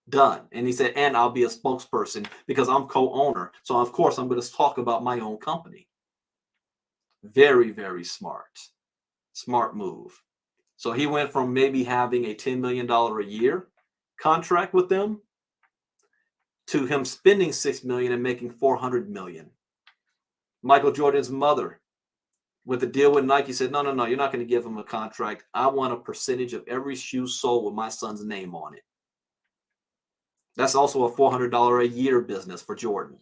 Done. And he said, and I'll be a spokesperson because I'm co-owner. So of course I'm going to talk about my own company. Very, very smart. Smart move. So he went from maybe having a $10 million a year contract with them to him spending $6 million and making $400 million. Michael Jordan's mother, with the deal with Nike, said, no, you're not going to give him a contract. I want a percentage of every shoe sold with my son's name on it. That's also a $400 a year business for Jordan.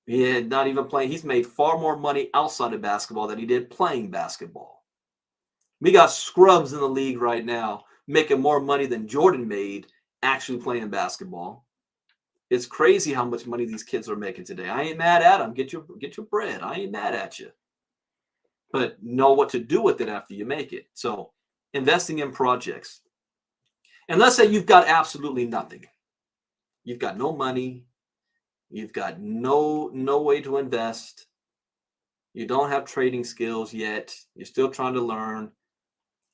He had not even playing. He's made far more money outside of basketball than he did playing basketball. We got scrubs in the league right now making more money than Jordan made actually playing basketball. It's crazy how much money these kids are making today. I ain't mad at them. Get your bread. I ain't mad at you. But know what to do with it after you make it. So investing in projects. And let's say you've got absolutely nothing. You've got no money. You've got no way to invest. You don't have trading skills yet. You're still trying to learn.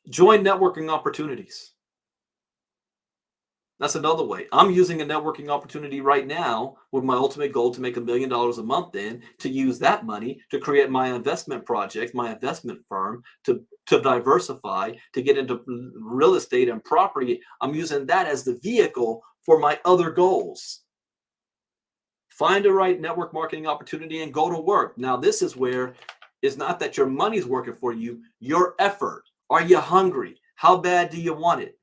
Join networking opportunities. That's another way. I'm using a networking opportunity right now with my ultimate goal to make $1 million a month to use that money to create my investment project, my investment firm, to diversify, to get into real estate and property. I'm using that as the vehicle for my other goals. Find the right network marketing opportunity and go to work. Now, this is where it's not that your money's working for you, your effort. Are you hungry? How bad do you want it?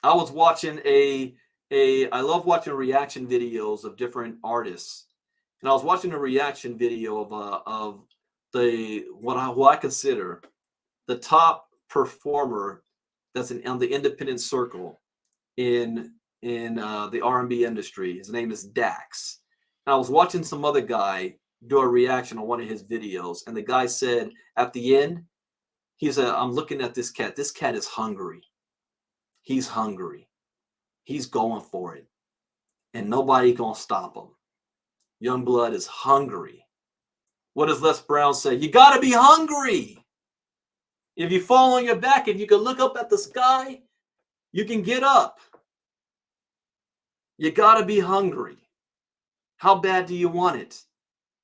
I was watching I love watching reaction videos of different artists. And I was watching a reaction video of what I consider the top performer that's on the independent circle in the R&B industry. His name is Dax. And I was watching some other guy do a reaction on one of his videos, and the guy said at the end, he said, "I'm looking at this cat. This cat is hungry. He's hungry. He's going for it. And nobody gonna stop him. Youngblood is hungry." What does Les Brown say? You gotta be hungry. If you fall on your back, if you can look up at the sky, you can get up. You gotta be hungry. How bad do you want it?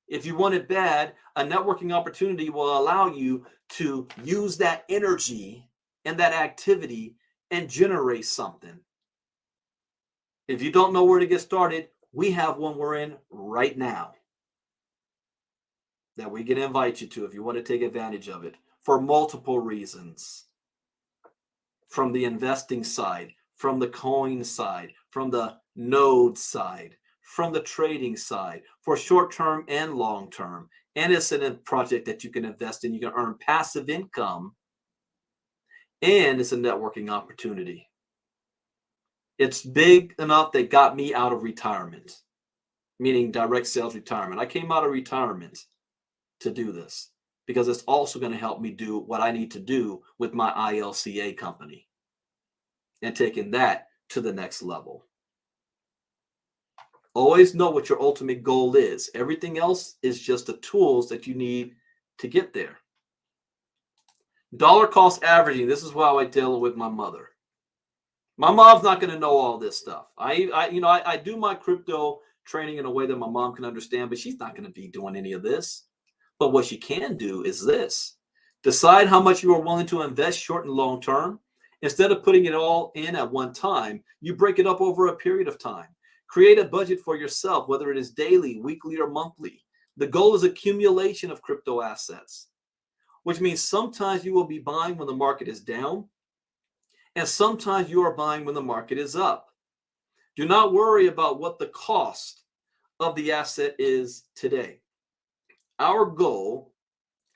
If you want it bad, a networking opportunity will allow you to use that energy and that activity and generate something. If you don't know where to get started, we have one we're in right now that we can invite you to if you want to take advantage of it for multiple reasons. From the investing side, from the coin side, from the node side, from the trading side, for short-term and long-term. And it's a project that you can invest in. You can earn passive income. And it's a networking opportunity. It's big enough that got me out of retirement, meaning direct sales retirement. I came out of retirement to do this because it's also going to help me do what I need to do with my ILCA company and taking that to the next level. Always know what your ultimate goal is. Everything else is just the tools that you need to get there. Dollar cost averaging. This is how I deal with my mother. My mom's not going to know all this stuff. I do my crypto training in a way that my mom can understand, but she's not going to be doing any of this. But what she can do is this. Decide how much you are willing to invest short and long term. Instead of putting it all in at one time, you break it up over a period of time. Create a budget for yourself, whether it is daily, weekly, or monthly. The goal is accumulation of crypto assets, which means sometimes you will be buying when the market is down, and sometimes you are buying when the market is up. Do not worry about what the cost of the asset is today. Our goal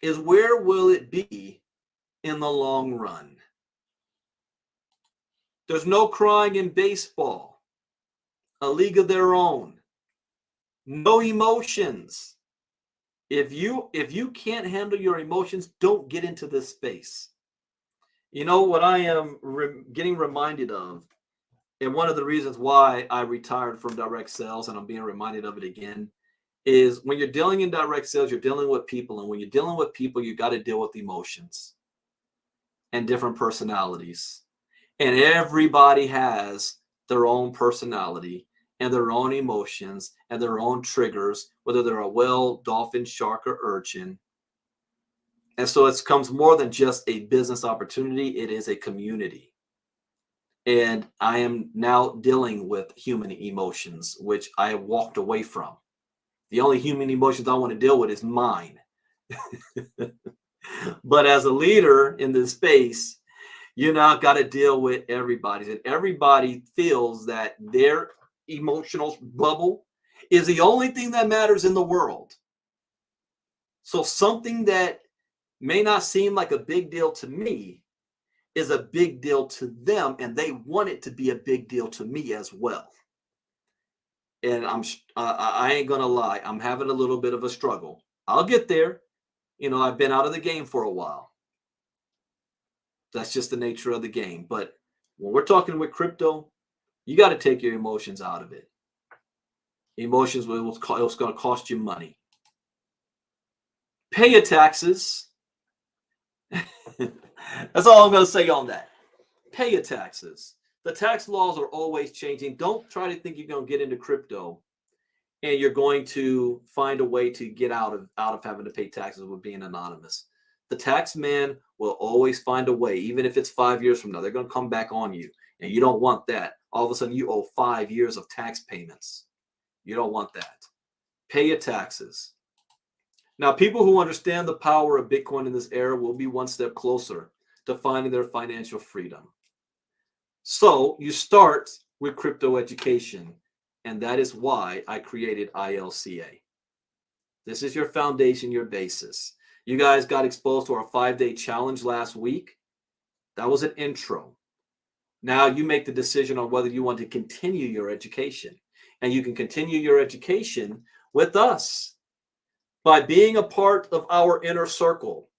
is where will it be in the long run. There's no crying in baseball. A league of their own. No emotions. If you can't handle your emotions, don't get into this space. You know what I am getting reminded of, and one of the reasons why I retired from direct sales, and I'm being reminded of it again, is when you're dealing in direct sales, you're dealing with people, and when you're dealing with people, you got to deal with emotions and different personalities. And everybody has their own personality and their own emotions and their own triggers, whether they're a whale, dolphin, shark, or urchin. And so it becomes more than just a business opportunity. It is a community. And I am now dealing with human emotions, which I have walked away from. The only human emotions I want to deal with is mine. But as a leader in this space, you now got to deal with everybody. And everybody feels that their emotional bubble is the only thing that matters in the world. So something that may not seem like a big deal to me is a big deal to them, and they want it to be a big deal to me as well. And I ain't gonna lie, I'm having a little bit of a struggle. I'll get there. I've been out of the game for a while. That's just the nature of the game. But when we're talking with crypto, you got to take your emotions out of it. Emotions, it's going to cost you money. Pay your taxes. That's all I'm going to say on that. Pay your taxes. The tax laws are always changing. Don't try to think you're going to get into crypto and you're going to find a way to get out of having to pay taxes with being anonymous. The tax man will always find a way, even if it's 5 years from now. They're going to come back on you, and you don't want that. All of a sudden, you owe 5 years of tax payments. You don't want that. Pay your taxes. Now, people who understand the power of Bitcoin in this era will be one step closer to finding their financial freedom. So you start with crypto education, and that is why I created ILCA. This is your foundation, your basis. You guys got exposed to our 5-day challenge last week. That was an intro. Now you make the decision on whether you want to continue your education. And you can continue your education with us by being a part of our inner circle.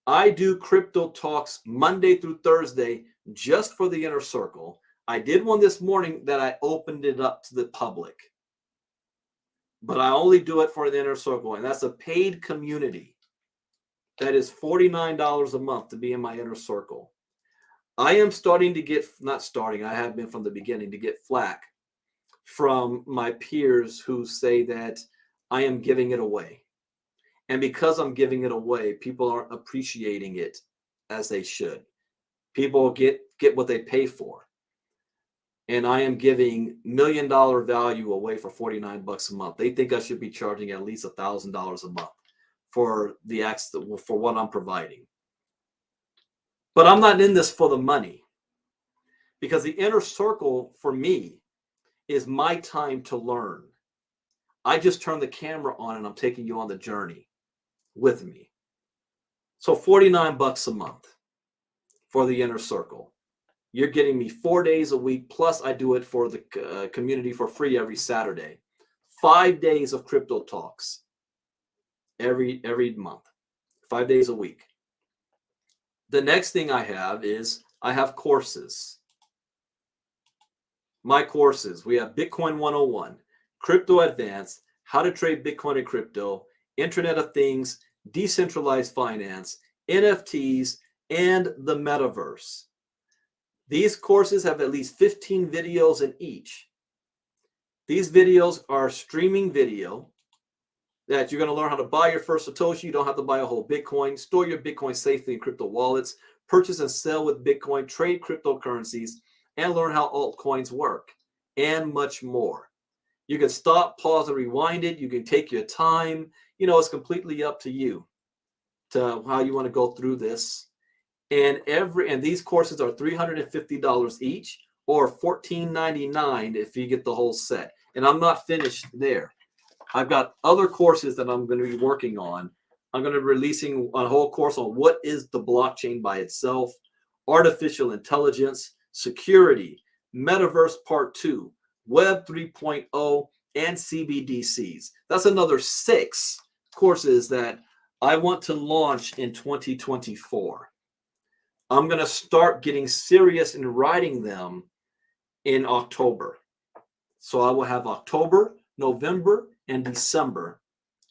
I do crypto talks Monday through Thursday just for the inner circle. I did one this morning that I opened it up to the public. But I only do it for the inner circle, and that's a paid community. That is $49 a month to be in my inner circle. I am starting to get, not starting, I have been from the beginning, to get flack from my peers who say that I am giving it away. And because I'm giving it away, people aren't appreciating it as they should. People get what they pay for. And I am giving $1 million value away for $49 a month. They think I should be charging at least $1,000 a month for what I'm providing. But I'm not in this for the money, because the inner circle for me is my time to learn. I just turn the camera on and I'm taking you on the journey with me. So $49 a month for the inner circle. You're getting me 4 days a week, plus I do it for the community for free every Saturday. 5 days of crypto talks every month, 5 days a week. The next thing I have is I have courses. My courses, we have Bitcoin 101, Crypto Advanced, How to Trade Bitcoin and Crypto, Internet of Things, Decentralized Finance, NFTs, and the Metaverse. These courses have at least 15 videos in each. These videos are streaming video that you're going to learn how to buy your first Satoshi. You don't have to buy a whole Bitcoin. Store your Bitcoin safely in crypto wallets. Purchase and sell with Bitcoin. Trade cryptocurrencies. And learn how altcoins work. And much more. You can stop, pause, and rewind it. You can take your time. It's completely up to you to how you want to go through this. And these courses are $350 each, or $14.99 if you get the whole set. And I'm not finished there. I've got other courses that I'm going to be working on. I'm going to be releasing a whole course on what is the blockchain by itself, artificial intelligence, security, Metaverse Part 2, Web 3.0, and CBDCs. That's another 6 courses that I want to launch in 2024. I'm going to start getting serious in writing them in October. So I will have October, November, and December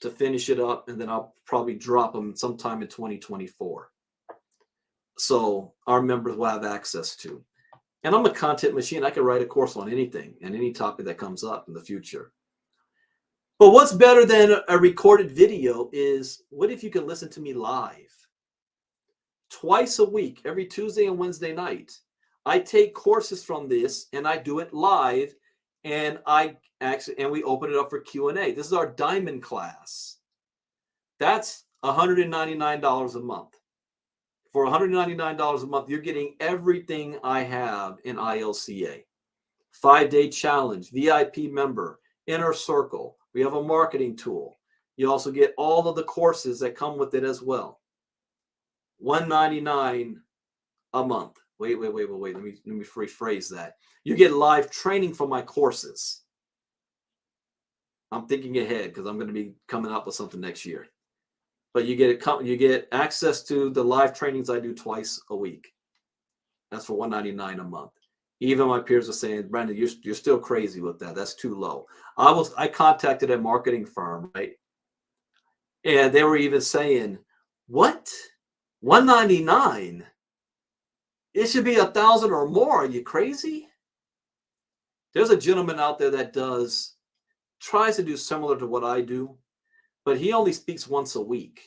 to finish it up, and then I'll probably drop them sometime in 2024. So our members will have access to. And I'm a content machine. I can write a course on anything and any topic that comes up in the future. But what's better than a recorded video is, what if you can listen to me live? Twice a week, every Tuesday and Wednesday night. I take courses from this and I do it live, and we open it up for Q&A. This is our diamond class. That's $199 a month. For $199 a month, you're getting everything I have in ILCA. 5-day challenge, VIP member, inner circle. We have a marketing tool. You also get all of the courses that come with it as well. $199 a month. Wait. Let me rephrase that. You get live training from my courses. I'm thinking ahead because I'm going to be coming up with something next year. But you get access to the live trainings I do twice a week. That's for $199 a month. Even my peers are saying, Brandon, you're still crazy with that. That's too low. I contacted a marketing firm, right? And they were even saying, what? $199? It should be $1,000 or more. Are you crazy? There's a gentleman out there that tries to do similar to what I do, but he only speaks once a week,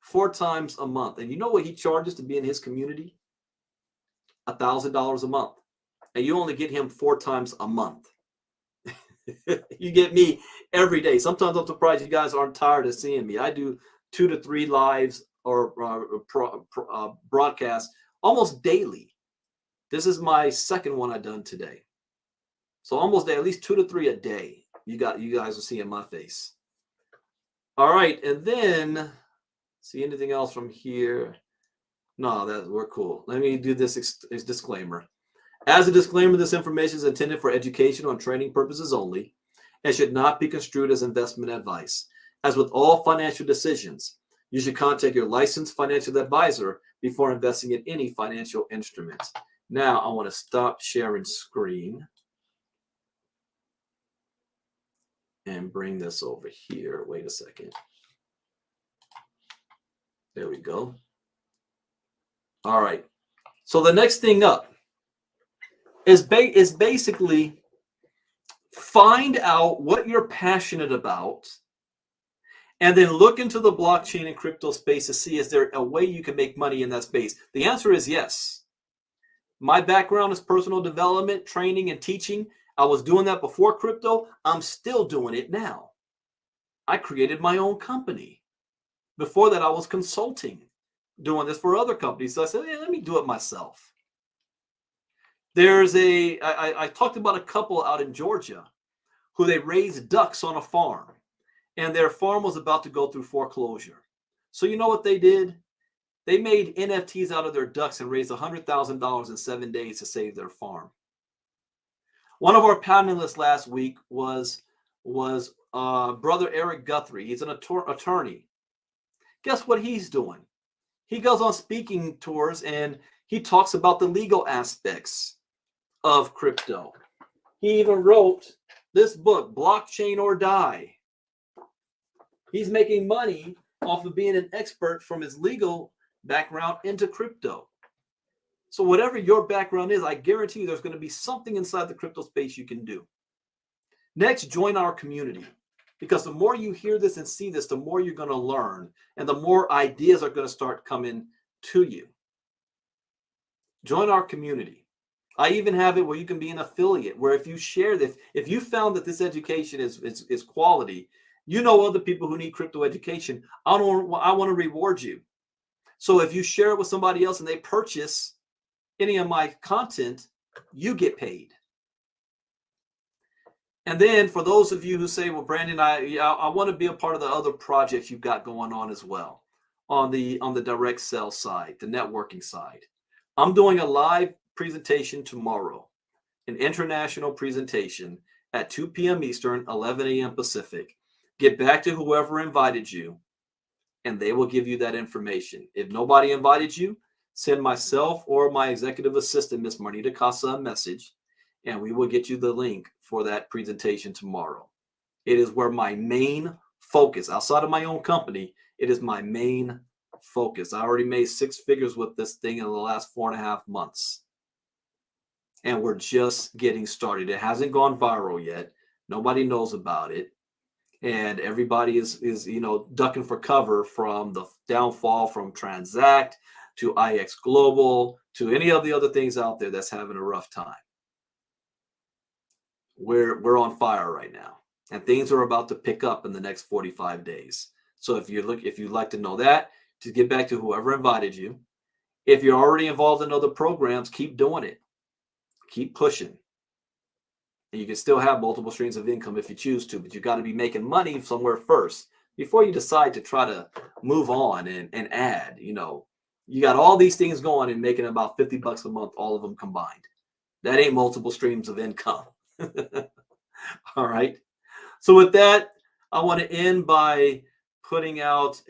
4 times a month. And you know what he charges to be in his community? $1,000 a month. And you only get him 4 times a month. You get me every day. Sometimes I'm surprised you guys aren't tired of seeing me. I do 2 to 3 lives or broadcasts almost daily. This is my second one I've done today. So almost at least 2 to 3 a day. You guys will see in my face. All right, and then see anything else from here? No, we're cool. Let me do this disclaimer. As a disclaimer, this information is intended for educational and training purposes only and should not be construed as investment advice. As with all financial decisions, you should contact your licensed financial advisor before investing in any financial instrument. Now, I want to stop sharing screen and bring this over here. Wait a second. There we go. All right. So the next thing up is basically find out what you're passionate about and then look into the blockchain and crypto space to see, is there a way you can make money in that space? The answer is yes. My background is personal development, training, and teaching. I was doing that before crypto. I'm still doing it now. I created my own company. Before that, I was consulting, doing this for other companies. So I said, hey, let me do it myself. I talked about a couple out in Georgia who they raised ducks on a farm, and their farm was about to go through foreclosure. So you know what they did? They made NFTs out of their ducks and raised $100,000 in 7 days to save their farm. One of our panelists last week was Brother Eric Guthrie. He's an attorney. Guess what he's doing? He goes on speaking tours and he talks about the legal aspects of crypto. He even wrote this book, Blockchain or Die. He's making money off of being an expert from his legal background into crypto. So whatever your background is, I guarantee you there's going to be something inside the crypto space you can do. Next, join our community. Because the more you hear this and see this, the more you're going to learn. And the more ideas are going to start coming to you. Join our community. I even have it where you can be an affiliate, where if you share this, if you found that this education is quality, you know other people who need crypto education. I want to reward you. So if you share it with somebody else and they purchase any of my content, you get paid. And then for those of you who say, well, Brandon, I want to be a part of the other projects you've got going on as well on the direct sell side, the networking side. I'm doing a live presentation tomorrow, an international presentation at 2 p.m. Eastern, 11 a.m. Pacific. Get back to whoever invited you, and they will give you that information. If nobody invited you, send myself or my executive assistant, Miss Marnita Casa, a message, and we will get you the link for that presentation tomorrow. It is where my main focus, outside of my own company, it is my main focus. I already made 6 figures with this thing in the last 4.5 months. And we're just getting started. It hasn't gone viral yet. Nobody knows about it. And everybody is ducking for cover from the downfall from Transact to IX Global to any of the other things out there that's having a rough time. We're on fire right now, and things are about to pick up in the next 45 days. So if you'd like to know that, to get back to whoever invited you. If you're already involved in other programs, keep doing it. Keep pushing. And you can still have multiple streams of income if you choose to, but you got to be making money somewhere first before you decide to try to move on and add, You got all these things going and making about $50 a month, all of them combined. That ain't multiple streams of income. All right. So with that, I want to end by putting out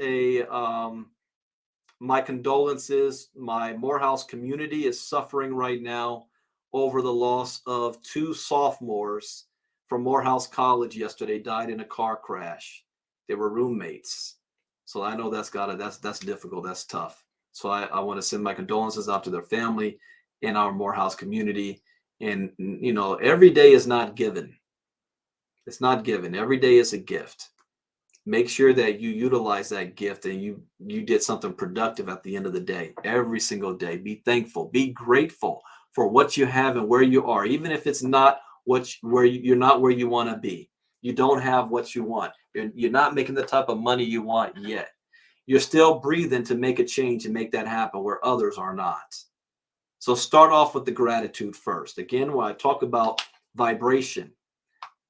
my condolences. My Morehouse community is suffering right now over the loss of 2 sophomores from Morehouse College yesterday, died in a car crash. They were roommates. So I know that's difficult. That's tough. So I want to send my condolences out to their family and our Morehouse community. And, you know, every day is not given. It's not given. Every day is a gift. Make sure that you utilize that gift and you did something productive at the end of the day. Every single day. Be thankful. Be grateful for what you have and where you are, even if it's not you're not where you want to be. You don't have what you want. You're not making the type of money you want yet. You're still breathing to make a change and make that happen where others are not. So start off with the gratitude first. Again, when I talk about vibration,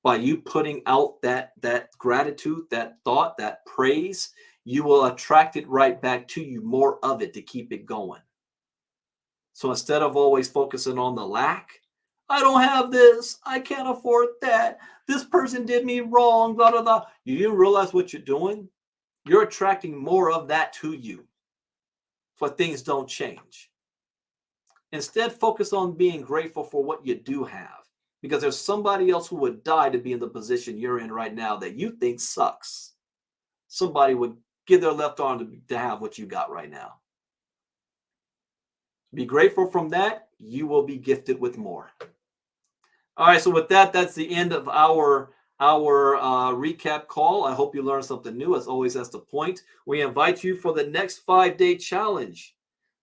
by you putting out that gratitude, that thought, that praise, you will attract it right back to you, more of it to keep it going. So instead of always focusing on the lack, I don't have this, I can't afford that, this person did me wrong, blah, blah, blah. You didn't realize what you're doing? You're attracting more of that to you. But things don't change. Instead, focus on being grateful for what you do have, because there's somebody else who would die to be in the position you're in right now that you think sucks. Somebody would give their left arm to have what you got right now. Be grateful from that. You will be gifted with more. All right. So with that, that's the end of our recap call. I hope you learned something new. As always, that's the point. We invite you for the next 5-day challenge.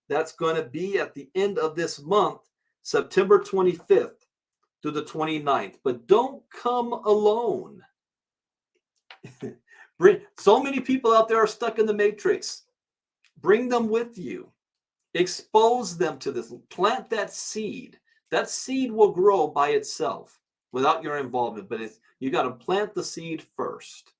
That's going to be at the end of this month, September 25th through the 29th. But don't come alone. So many people out there are stuck in the matrix. Bring them with you. Expose them to this. Plant that seed. That seed will grow by itself without your involvement, but you got to plant the seed first.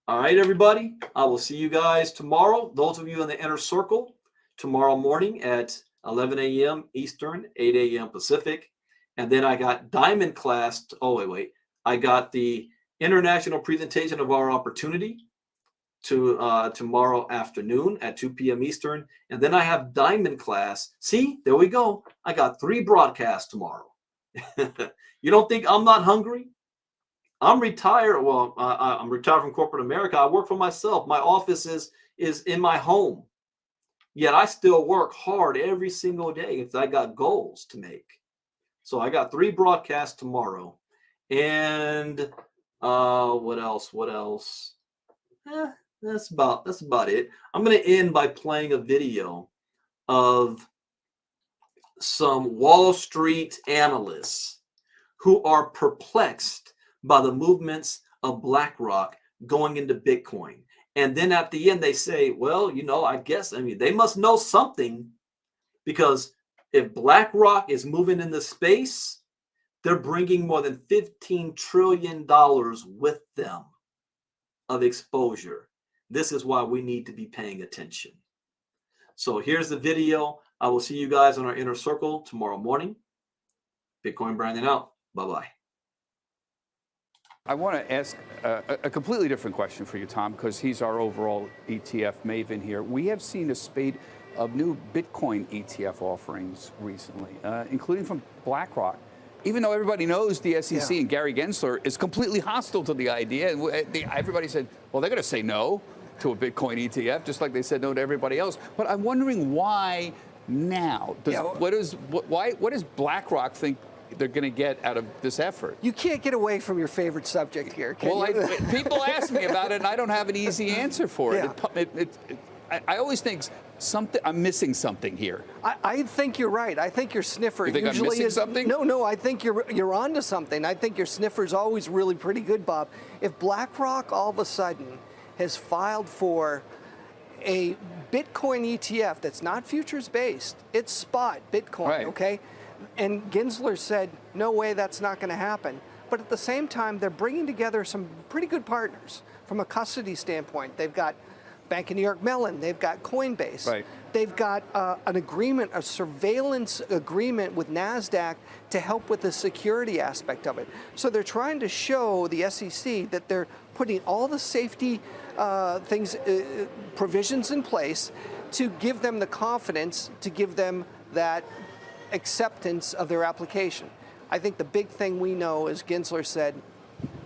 All right, everybody. I will see you guys tomorrow. Those of you in the inner circle, tomorrow morning at 11 a.m. Eastern, 8 a.m. Pacific. And then I got Diamond class. I got the international presentation of our opportunity tomorrow afternoon at 2 p.m. Eastern. And then I have Diamond class. See, there we go. I got 3 broadcasts tomorrow. You don't think I'm not hungry? I'm retired. Well, I'm retired from corporate America. I work for myself. My office is in my home. Yet I still work hard every single day because I got goals to make. So I got 3 broadcasts tomorrow. And what else? That's about it. I'm going to end by playing a video of some Wall Street analysts who are perplexed by the movements of BlackRock going into Bitcoin. And then at the end, they say, well, they must know something, because if BlackRock is moving into space, they're bringing more than $15 trillion with them of exposure. This is why we need to be paying attention. So here's the video. I will see you guys on our inner circle tomorrow morning. Bitcoin Brandon out. Bye-bye. I want to ask a completely different question for you, Tom, because he's our overall ETF maven here. We have seen a spate of new Bitcoin ETF offerings recently, including from BlackRock. Even though everybody knows the SEC and Gary Gensler is completely hostile to the idea, and everybody said, well, they're going to say no to a Bitcoin ETF, just like they said no to everybody else. But I'm wondering why now? What does BlackRock think they're going to get out of this effort? You can't get away from your favorite subject here, can you? People ask me about it, and I don't have an easy answer for it. I always think I'm missing something here. I think you're right. I think your sniffer usually I'm missing something? No. I think you're onto something. I think your sniffer's always really pretty good, Bob. If BlackRock all of a sudden has filed for a Bitcoin ETF that's not futures based, it's spot Bitcoin, right. Okay? And Gensler said, no way, that's not going to happen. But at the same time, they're bringing together some pretty good partners from a custody standpoint. They've got Bank of New York Mellon, they've got Coinbase. Right. They've got an agreement, a surveillance agreement with NASDAQ to help with the security aspect of it. So they're trying to show the SEC that they're putting all the safety provisions in place to give them the confidence, to give them that acceptance of their application. I think the big thing we know, as Gensler said,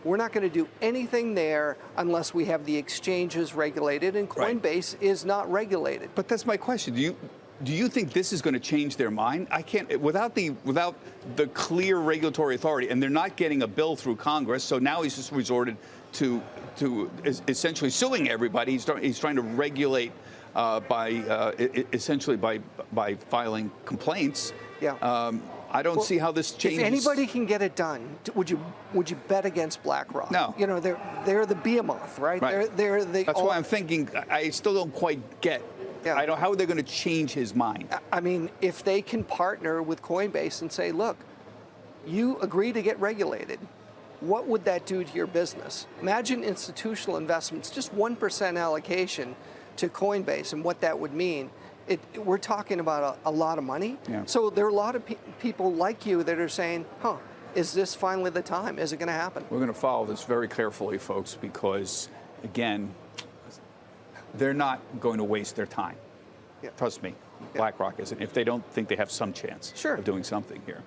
we're not going to do anything there unless we have the exchanges regulated, and Coinbase is not regulated. But that's my question. Do you think this is going to change their mind? I can't without the clear regulatory authority, and they're not getting a bill through Congress. So now he's just resorted to essentially suing everybody. He's trying to regulate essentially by filing complaints. Yeah. I don't see how this changes. If anybody can get it done, would you bet against BlackRock? No. You know, they're the behemoth, right? They're the. That's why I'm thinking. I still don't quite get. Yeah. How are they going to change his mind? I mean, if they can partner with Coinbase and say, look, you agree to get regulated, what would that do to your business? Imagine institutional investments, just 1% allocation to Coinbase, and what that would mean. We're talking about a lot of money. Yeah. So there are a lot of people like you that are saying, is this finally the time? Is it going to happen? We're going to follow this very carefully, folks, because, again, they're not going to waste their time. Yeah. Trust me, BlackRock isn't, if they don't think they have some chance Sure. of doing something here.